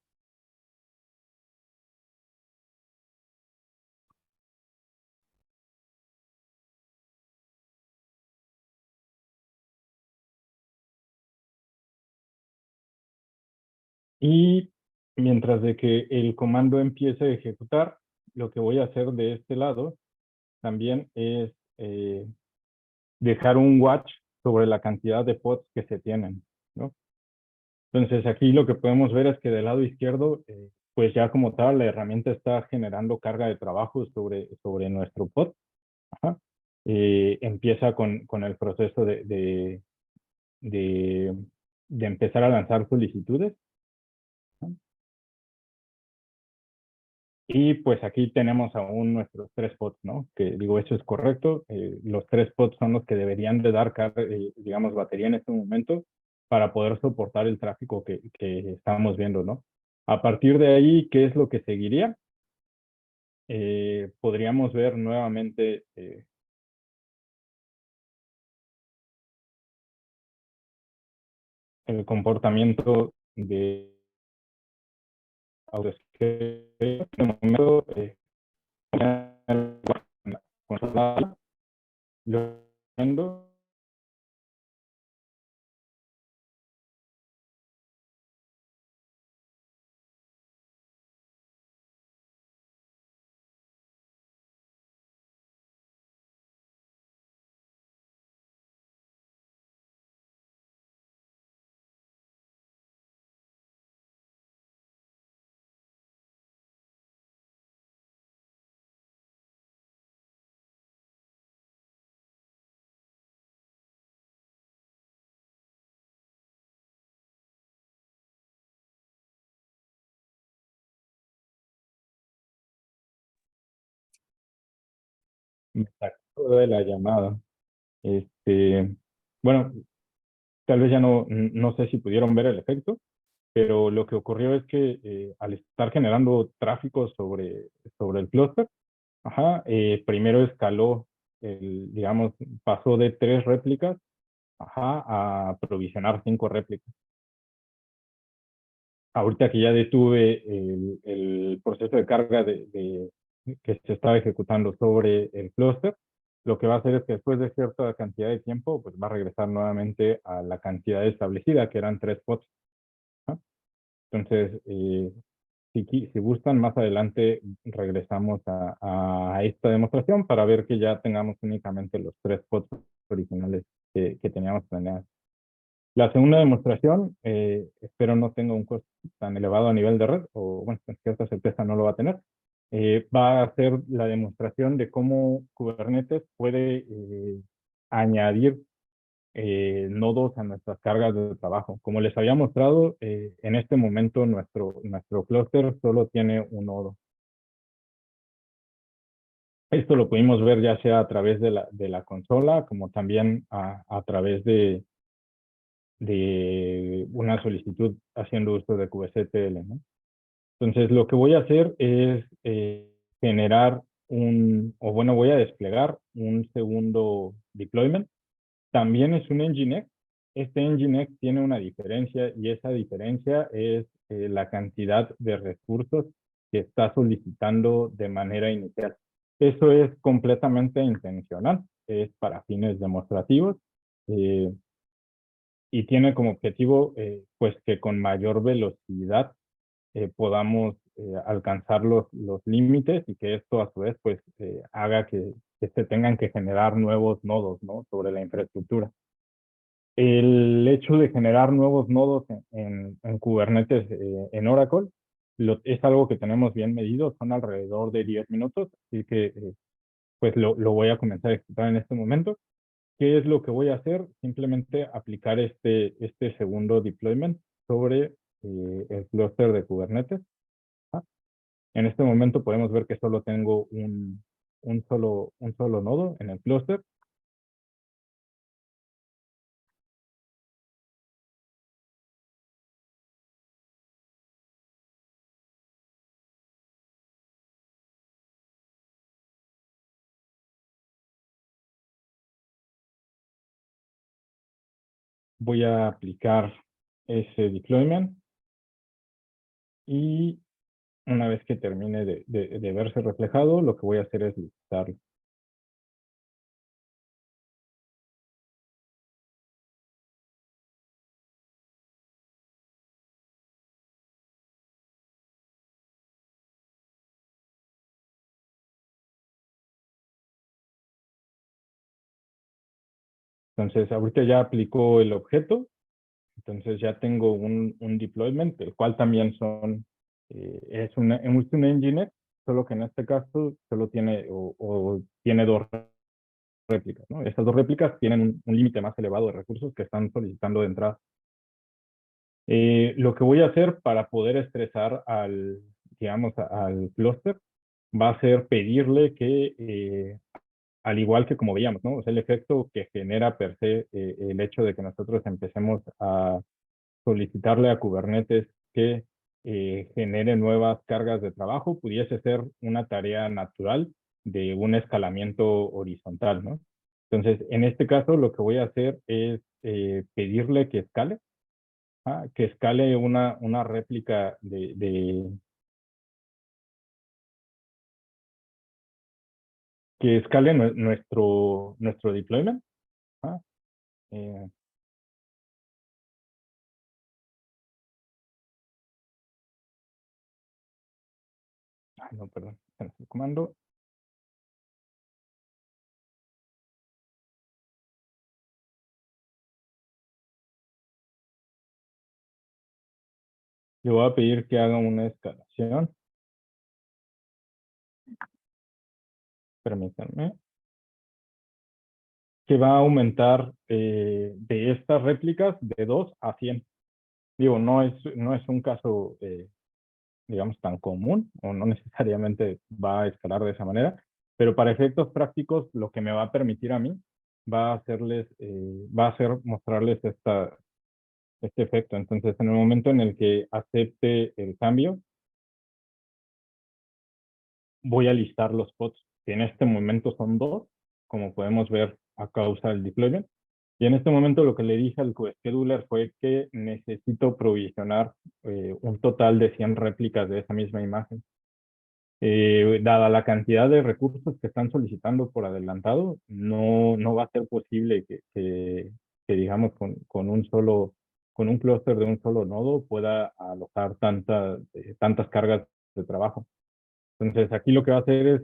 Y mientras de que el comando empiece a ejecutar, lo que voy a hacer de este lado también es dejar un watch sobre la cantidad de pods que se tienen, ¿no? Entonces aquí lo que podemos ver es que del lado izquierdo, pues ya como tal, la herramienta está generando carga de trabajo sobre nuestro pod. Ajá. Empieza con el proceso de, de empezar a lanzar solicitudes. ¿No? Y pues aquí tenemos aún nuestros 3 pods, ¿no? Que digo, eso es correcto. Los 3 pods son los que deberían de dar, digamos, batería en este momento para poder soportar el tráfico que estamos viendo, ¿no? A partir de ahí, ¿qué es lo que seguiría? Podríamos ver nuevamente el comportamiento de AutoScaler. En este momento, lo viendo. Me sacó de la llamada. Bueno, tal vez ya no sé si pudieron ver el efecto, pero lo que ocurrió es que al estar generando tráfico sobre el clúster, ajá, primero escaló, digamos, pasó de 3 réplicas, ajá, a provisionar 5 réplicas. Ahorita que ya detuve el proceso de carga que se estaba ejecutando sobre el clúster, lo que va a hacer es que después de cierta cantidad de tiempo, pues va a regresar nuevamente a la cantidad establecida, que eran 3 pods. ¿No? Entonces, si gustan, más adelante regresamos a esta demostración para ver que ya tengamos únicamente los 3 pods originales que teníamos planeados. La segunda demostración, espero no tenga un costo tan elevado a nivel de red, o bueno, con cierta certeza no lo va a tener. Va a ser la demostración de cómo Kubernetes puede añadir nodos a nuestras cargas de trabajo. Como les había mostrado, en este momento nuestro clúster solo tiene un nodo. Esto lo pudimos ver ya sea a través de la consola, como también a través de una solicitud haciendo uso de kubectl, ¿no? Entonces, lo que voy a hacer es generar voy a desplegar un segundo deployment. También es un Nginx. Este Nginx tiene una diferencia y esa diferencia es la cantidad de recursos que está solicitando de manera inicial. Eso es completamente intencional, es para fines demostrativos y tiene como objetivo pues que con mayor velocidad podamos alcanzar los límites y que esto a su vez pues haga que se tengan que generar nuevos nodos, ¿no? Sobre la infraestructura. El hecho de generar nuevos nodos en Kubernetes en Oracle es algo que tenemos bien medido, son alrededor de 10 minutos, así que pues lo voy a comenzar a ejecutar en este momento. ¿Qué es lo que voy a hacer? Simplemente aplicar este segundo deployment sobre el clúster de Kubernetes. ¿Ah? En este momento podemos ver que solo tengo un solo nodo en el clúster. Voy a aplicar ese deployment y una vez que termine de verse reflejado, lo que voy a hacer es listarlo. Entonces, ahorita ya aplicó el objeto. Entonces ya tengo un deployment, el cual también es un Nginx, solo que en este caso solo tiene o tiene 2 réplicas, ¿no? Estas 2 réplicas tienen un límite más elevado de recursos que están solicitando de entrada. Lo que voy a hacer para poder estresar digamos, al clúster va a ser pedirle que, al igual que como veíamos, ¿no? O sea, el efecto que genera per se el hecho de que nosotros empecemos a solicitarle a Kubernetes que genere nuevas cargas de trabajo, pudiese ser una tarea natural de un escalamiento horizontal, ¿no? Entonces, en este caso, lo que voy a hacer es pedirle que escale una réplica que escale nuestro deployment. ¿Ah? Eh, no, perdón, el comando. Le voy a pedir que haga una escalación. Permítanme. Que va a aumentar de estas réplicas de 2 a 100. Digo, no es un caso, digamos, tan común, o no necesariamente va a escalar de esa manera, pero para efectos prácticos, lo que me va a permitir a mí va a ser mostrarles este efecto. Entonces, en el momento en el que acepte el cambio, voy a listar los pods, que en este momento son 2, como podemos ver a causa del deployment. Y en este momento lo que le dije al scheduler fue que necesito provisionar un total de 100 réplicas de esa misma imagen. Dada la cantidad de recursos que están solicitando por adelantado, no va a ser posible que digamos, con un solo con un clúster de un solo nodo pueda alojar tantas cargas de trabajo. Entonces, aquí lo que va a hacer es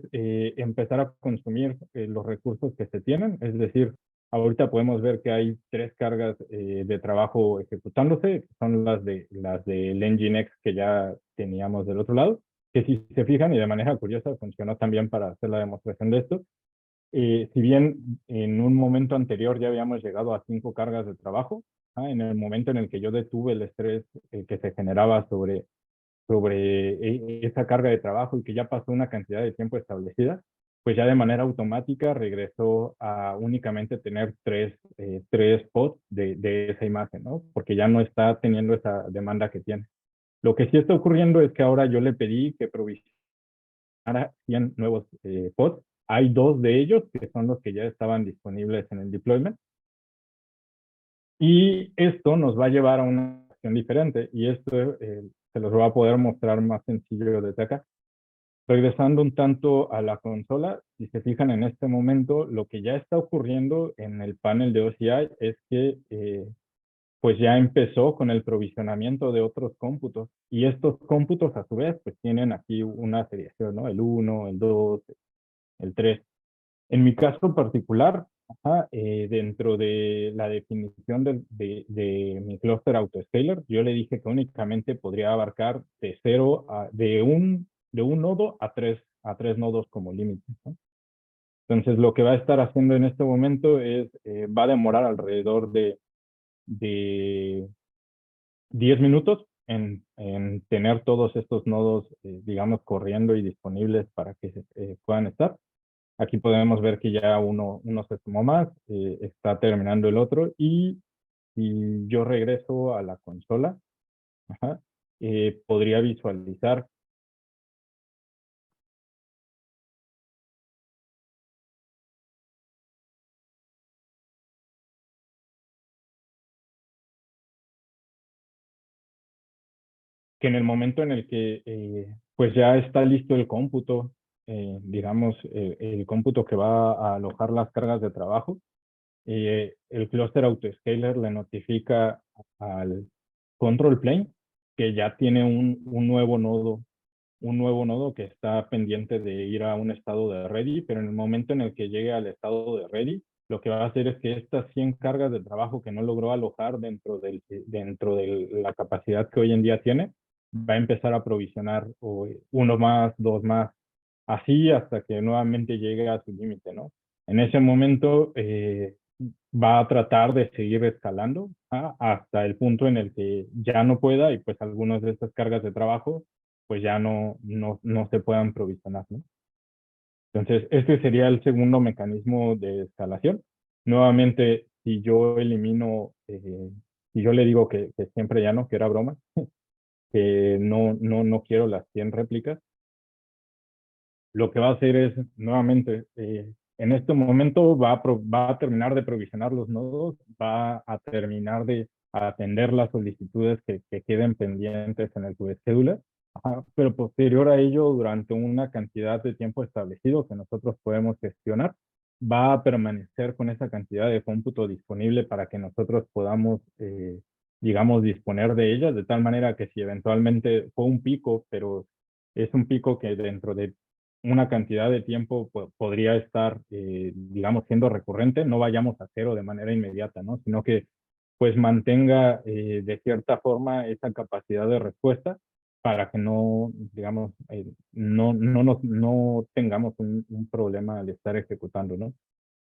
empezar a consumir los recursos que se tienen, es decir, ahorita podemos ver que hay 3 cargas de trabajo ejecutándose, que son las del Nginx que ya teníamos del otro lado, que si se fijan y de manera curiosa funcionó también para hacer la demostración de esto. Si bien en un momento anterior ya habíamos llegado a 5 cargas de trabajo, en el momento en el que yo detuve el estrés que se generaba sobre esa carga de trabajo y que ya pasó una cantidad de tiempo establecida, pues ya de manera automática regresó a únicamente tener tres pods de esa imagen, ¿no? Porque ya no está teniendo esa demanda que tiene. Lo que sí está ocurriendo es que ahora yo le pedí que provisionara 100 nuevos pods. Hay 2 de ellos que son los que ya estaban disponibles en el deployment. Y esto nos va a llevar a una acción diferente. Y esto se los voy a poder mostrar más sencillo desde acá. Regresando un tanto a la consola, si se fijan en este momento, lo que ya está ocurriendo en el panel de OCI es que pues ya empezó con el provisionamiento de otros cómputos. Y estos cómputos a su vez pues tienen aquí una seriación, ¿no? El 1, el 2, el 3. En mi caso particular, dentro de la definición de mi clúster autoscaler, yo le dije que únicamente podría abarcar de un nodo a tres nodos como límite, ¿no? Entonces, lo que va a estar haciendo en este momento es, va a demorar alrededor de 10 minutos en tener todos estos nodos, digamos, corriendo y disponibles para que puedan estar. Aquí podemos ver que ya uno se sumó más, está terminando el otro y si yo regreso a la consola, podría visualizar que en el momento en el que pues ya está listo el cómputo, digamos, el cómputo que va a alojar las cargas de trabajo, el cluster autoscaler le notifica al control plane que ya tiene un nuevo nodo que está pendiente de ir a un estado de ready, pero en el momento en el que llegue al estado de ready, lo que va a hacer es que estas 100 cargas de trabajo que no logró alojar dentro de la capacidad que hoy en día tiene, va a empezar a provisionar uno más, dos más, así hasta que nuevamente llegue a su límite, ¿no? En ese momento va a tratar de seguir escalando hasta el punto en el que ya no pueda y pues algunas de estas cargas de trabajo pues ya no se puedan provisionar, ¿no? Entonces, este sería el segundo mecanismo de escalación. Nuevamente, si yo le digo que siempre ya no, que era broma, que no quiero las 100 réplicas, lo que va a hacer es, nuevamente, en este momento va a terminar de provisionar los nodos, va a terminar de atender las solicitudes que queden pendientes en el scheduler, pero posterior a ello, durante una cantidad de tiempo establecido que nosotros podemos gestionar, va a permanecer con esa cantidad de cómputo disponible para que nosotros podamos, digamos, disponer de ellas, de tal manera que si eventualmente fue un pico, pero es un pico que dentro de una cantidad de tiempo podría estar, digamos, siendo recurrente, no vayamos a cero de manera inmediata, ¿no? Sino que pues mantenga de cierta forma esa capacidad de respuesta para que no, digamos, no tengamos un problema al estar ejecutando, ¿no?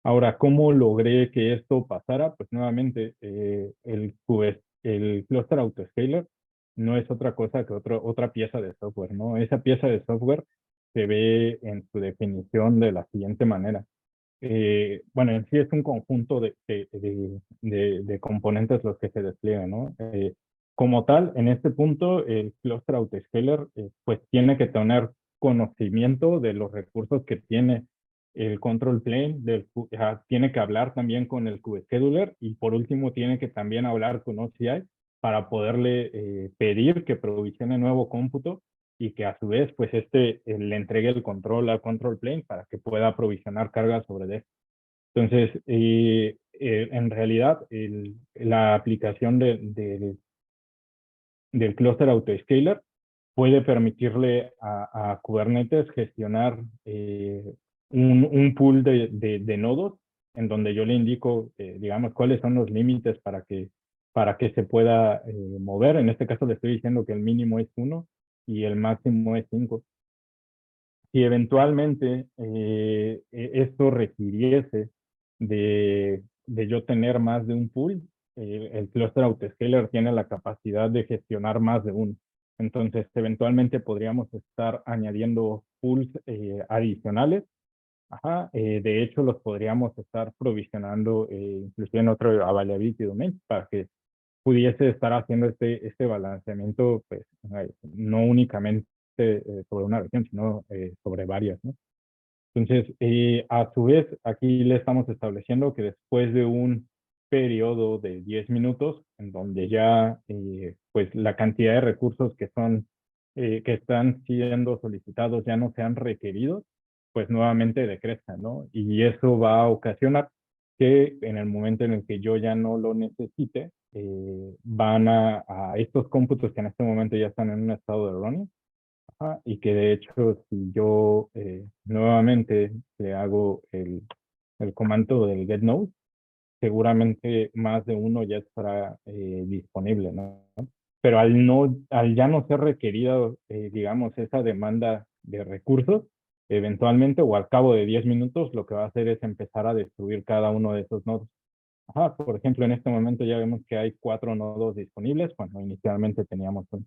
Ahora, ¿cómo logré que esto pasara? Pues nuevamente, el cluster autoscaler no es otra cosa que otra pieza de software, ¿no? Esa pieza de software se ve en su definición de la siguiente manera. Bueno, en sí es un conjunto de componentes los que se despliegan, ¿no? Como tal, en este punto, el cluster autoscaler pues tiene que tener conocimiento de los recursos que tiene el control plane, tiene que hablar también con el kubescheduler y por último tiene que también hablar con OCI para poderle pedir que provisione nuevo cómputo y que a su vez pues le entregue el control al control plane para que pueda provisionar cargas sobre él. Entonces, en realidad la aplicación del clúster autoscaler puede permitirle a Kubernetes gestionar un pool de nodos en donde yo le indico, digamos, cuáles son los límites para que se pueda mover. En este caso le estoy diciendo que el mínimo es 1 y el máximo es 5. Si eventualmente esto requiriese de yo tener más de un pool, el clúster autoscaler tiene la capacidad de gestionar más de uno. Entonces, eventualmente podríamos estar añadiendo pools adicionales. Ajá, de hecho, los podríamos estar provisionando inclusive en otro availability domain para que pudiese estar haciendo este balanceamiento, pues, no únicamente sobre una región, sino sobre varias, ¿no? Entonces, a su vez, aquí le estamos estableciendo que después de un periodo de 10 minutos, en donde ya pues la cantidad de recursos que están siendo solicitados ya no sean requeridos, pues nuevamente decrezcan, ¿no? Y eso va a ocasionar que en el momento en el que yo ya no lo necesite, van a estos cómputos que en este momento ya están en un estado de running. Ajá, y que de hecho, si yo nuevamente le hago el comando del get node, seguramente más de uno ya estará disponible, ¿no? Pero al ya no ser requerida, digamos, esa demanda de recursos, eventualmente o al cabo de 10 minutos, lo que va a hacer es empezar a destruir cada uno de esos nodos. Ajá, por ejemplo, en este momento ya vemos que hay 4 nodos disponibles cuando inicialmente teníamos uno.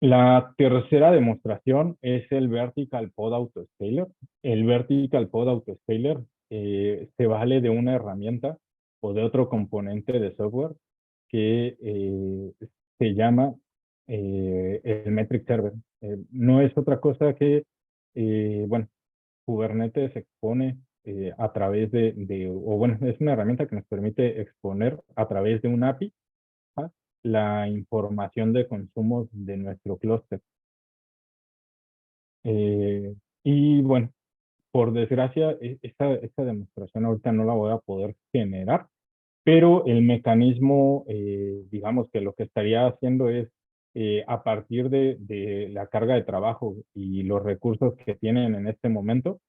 La tercera demostración es el Vertical Pod Autoscaler. El Vertical Pod Autoscaler se vale de una herramienta o de otro componente de software que se llama el Metric Server. No es otra cosa que, bueno, Kubernetes expone a través o bueno, es una herramienta que nos permite exponer a través de un API la información de consumos de nuestro clúster. Y bueno, por desgracia, esta demostración ahorita no la voy a poder generar, pero el mecanismo, digamos que lo que estaría haciendo es, a partir de la carga de trabajo y los recursos que tienen en este momento,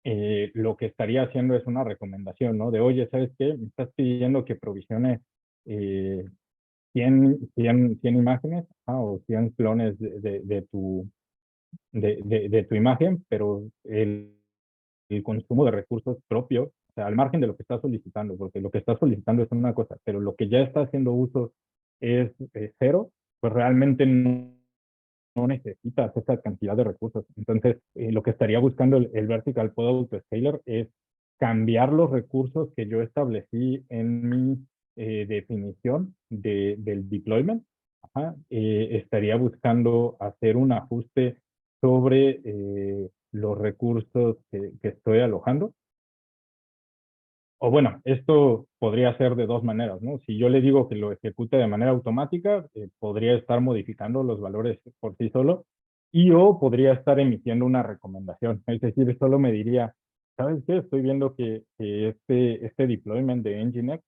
lo que estaría haciendo es una recomendación, ¿no? De, oye, ¿sabes qué? Me estás pidiendo que provisione 100 imágenes o 100 clones de tu imagen, pero el consumo de recursos propios, o sea, al margen de lo que estás solicitando, porque lo que estás solicitando es una cosa, pero lo que ya está haciendo uso es cero, pues realmente no necesitas esa cantidad de recursos. Entonces, lo que estaría buscando el Vertical Pod Autoscaler es cambiar los recursos que yo establecí en mi definición del deployment. Ajá, estaría buscando hacer un ajuste sobre los recursos que estoy alojando. O bueno, esto podría ser de dos maneras, ¿no? Si yo le digo que lo ejecute de manera automática, podría estar modificando los valores por sí solo y o podría estar emitiendo una recomendación. Es decir, solo me diría, ¿sabes qué? Estoy viendo que este deployment de Nginx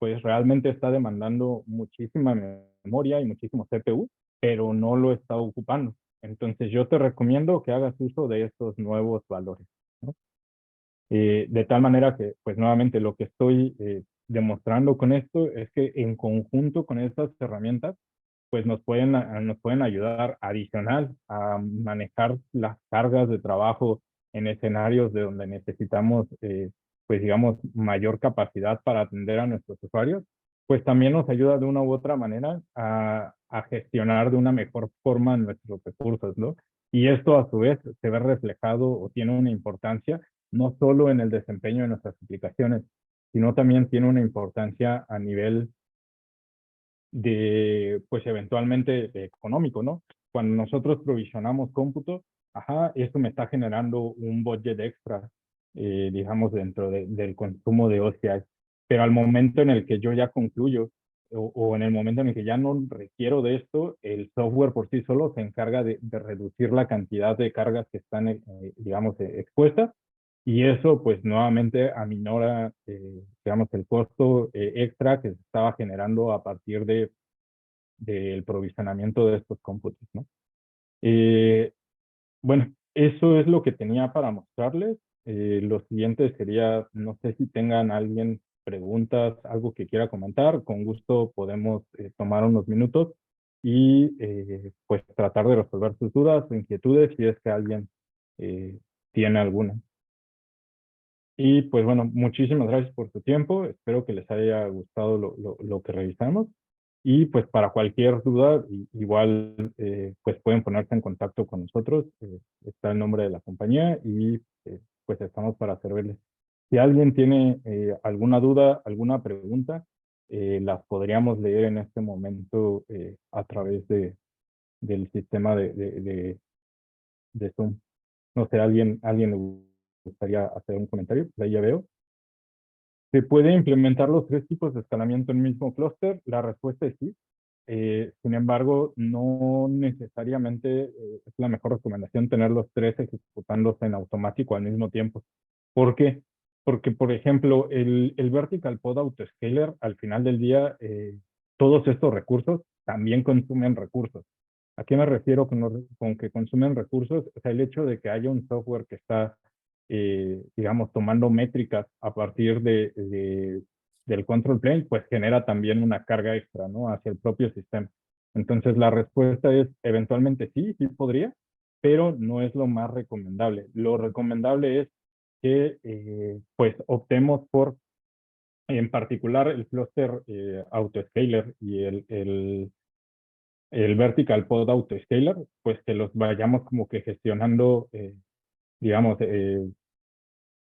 pues realmente está demandando muchísima memoria y muchísimo CPU, pero no lo está ocupando. Entonces yo te recomiendo que hagas uso de estos nuevos valores, ¿no? De tal manera que, pues nuevamente, lo que estoy demostrando con esto es que en conjunto con estas herramientas, pues nos pueden ayudar adicional a manejar las cargas de trabajo en escenarios de donde necesitamos, pues digamos, mayor capacidad para atender a nuestros usuarios, pues también nos ayuda de una u otra manera a gestionar de una mejor forma nuestros recursos, ¿no? Y esto a su vez se ve reflejado o tiene una importancia no solo en el desempeño de nuestras aplicaciones, sino también tiene una importancia a nivel pues eventualmente económico, ¿no? Cuando nosotros provisionamos cómputo, esto me está generando un budget extra, digamos, dentro del consumo de OCI. Pero al momento en el que yo ya concluyo o en el momento en el que ya no requiero de esto, el software por sí solo se encarga de reducir la cantidad de cargas que están, digamos, expuestas Y eso, pues, nuevamente aminora, digamos, el costo extra que se estaba generando a partir del provisionamiento de estos cómputos, ¿no? Bueno, eso es lo que tenía para mostrarles. Lo siguiente sería, no sé si tengan alguien preguntas, algo que quiera comentar, con gusto podemos tomar unos minutos y pues tratar de resolver sus dudas o inquietudes si es que alguien eh, tiene alguna. Y pues bueno, muchísimas gracias por su tiempo. Espero que les haya gustado lo que revisamos. Y pues para cualquier duda, igual pues pueden ponerse en contacto con nosotros. Está el nombre de la compañía y pues estamos para servirles. Si alguien tiene alguna duda, alguna pregunta, las podríamos leer en este momento a través del sistema de Zoom. No sé, ¿alguien le gustaría hacer un comentario? De ahí ya veo. ¿Se puede implementar los tres tipos de escalamiento en el mismo clúster? La respuesta es sí. Sin embargo, no necesariamente es la mejor recomendación tener los tres ejecutándose en automático al mismo tiempo. ¿Por qué? Porque, por ejemplo, el Vertical Pod Autoscaler, al final del día, todos estos recursos también consumen recursos. ¿A qué me refiero con que consumen recursos? O sea, el hecho de que haya un software que está, digamos, tomando métricas a partir del control plane, pues genera también una carga extra, ¿no? Hacia el propio sistema. Entonces, la respuesta es, eventualmente sí, sí podría, pero no es lo más recomendable. Lo recomendable es que, pues, optemos por, en particular, el cluster autoscaler y el Vertical Pod Autoscaler, pues que los vayamos como que gestionando, digamos,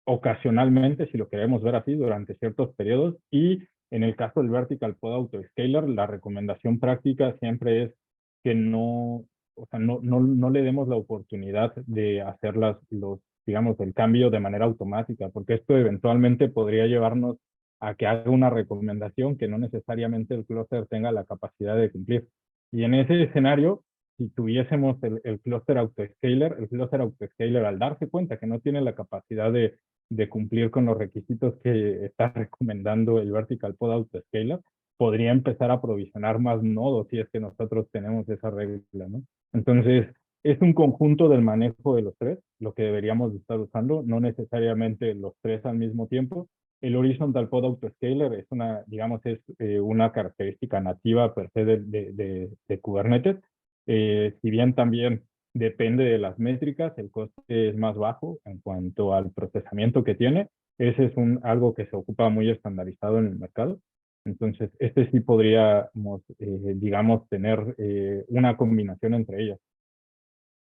ocasionalmente, si lo queremos ver así, durante ciertos periodos. Y en el caso del Vertical Pod Autoscaler, la recomendación práctica siempre es que no, o sea, no le demos la oportunidad de hacer digamos, el cambio de manera automática, porque esto eventualmente podría llevarnos a que haga una recomendación que no necesariamente el clúster tenga la capacidad de cumplir. Y en ese escenario, si tuviésemos el clúster autoscaler al darse cuenta que no tiene la capacidad de cumplir con los requisitos que está recomendando el Vertical Pod Autoscaler, podría empezar a provisionar más nodos si es que nosotros tenemos esa regla, ¿no? Entonces, es un conjunto del manejo de los tres, lo que deberíamos estar usando, no necesariamente los tres al mismo tiempo. El Horizontal Pod Autoscaler es una, digamos, es una característica nativa per se de Kubernetes. Si bien también depende de las métricas, el coste es más bajo en cuanto al procesamiento que tiene. Ese es algo que se ocupa muy estandarizado en el mercado. Entonces, este sí podríamos, digamos, tener una combinación entre ellas.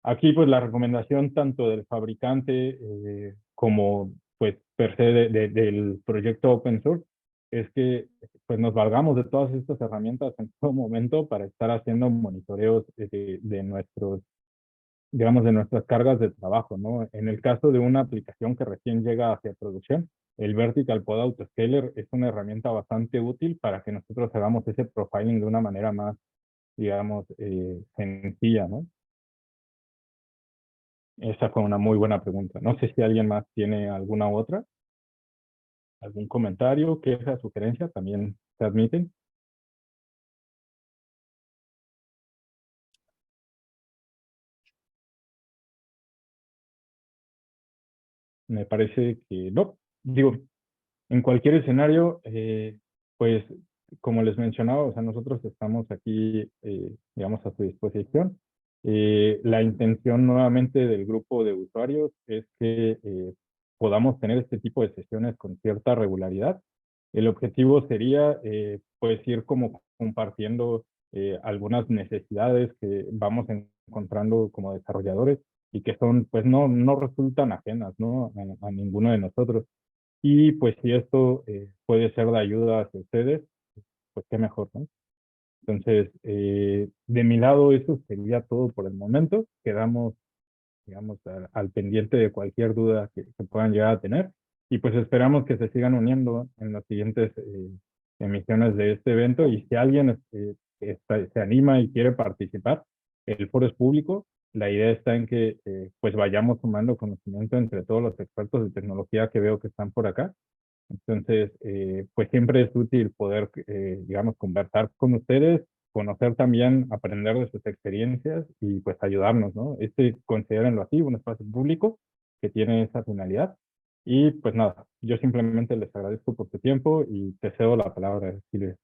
Aquí, pues, la recomendación tanto del fabricante como, pues, per se del proyecto open source es que, pues, nos valgamos de todas estas herramientas en todo momento para estar haciendo monitoreos de nuestros, digamos, de nuestras cargas de trabajo, ¿no? En el caso de una aplicación que recién llega hacia producción, el Vertical Pod Autoscaler es una herramienta bastante útil para que nosotros hagamos ese profiling de una manera más, digamos, sencilla, ¿no? Esa fue una muy buena pregunta. No sé si alguien más tiene alguna otra, algún comentario, queja, sugerencia, también se admiten. Me parece que no. Digo, en cualquier escenario, pues como les mencionaba, o sea, nosotros estamos aquí, digamos, a su disposición. La intención nuevamente del grupo de usuarios es que podamos tener este tipo de sesiones con cierta regularidad. El objetivo sería, pues, ir como compartiendo algunas necesidades que vamos encontrando como desarrolladores y que son, pues, no resultan ajenas, ¿no? A ninguno de nosotros. Y pues si esto puede ser de ayuda hacia ustedes, pues qué mejor, ¿no? Entonces, de mi lado, eso sería todo por el momento. Quedamos, digamos, al pendiente de cualquier duda que puedan llegar a tener. Y pues esperamos que se sigan uniendo en las siguientes emisiones de este evento. Y si alguien se anima y quiere participar, el foro es público. La idea está en que pues vayamos sumando conocimiento entre todos los expertos de tecnología que veo que están por acá. Entonces, pues siempre es útil poder, digamos, conversar con ustedes, conocer también, aprender de sus experiencias y pues ayudarnos, ¿no? Considérenlo así, un espacio público que tiene esa finalidad. Y pues nada, yo simplemente les agradezco por su tiempo y te cedo la palabra, Silvia.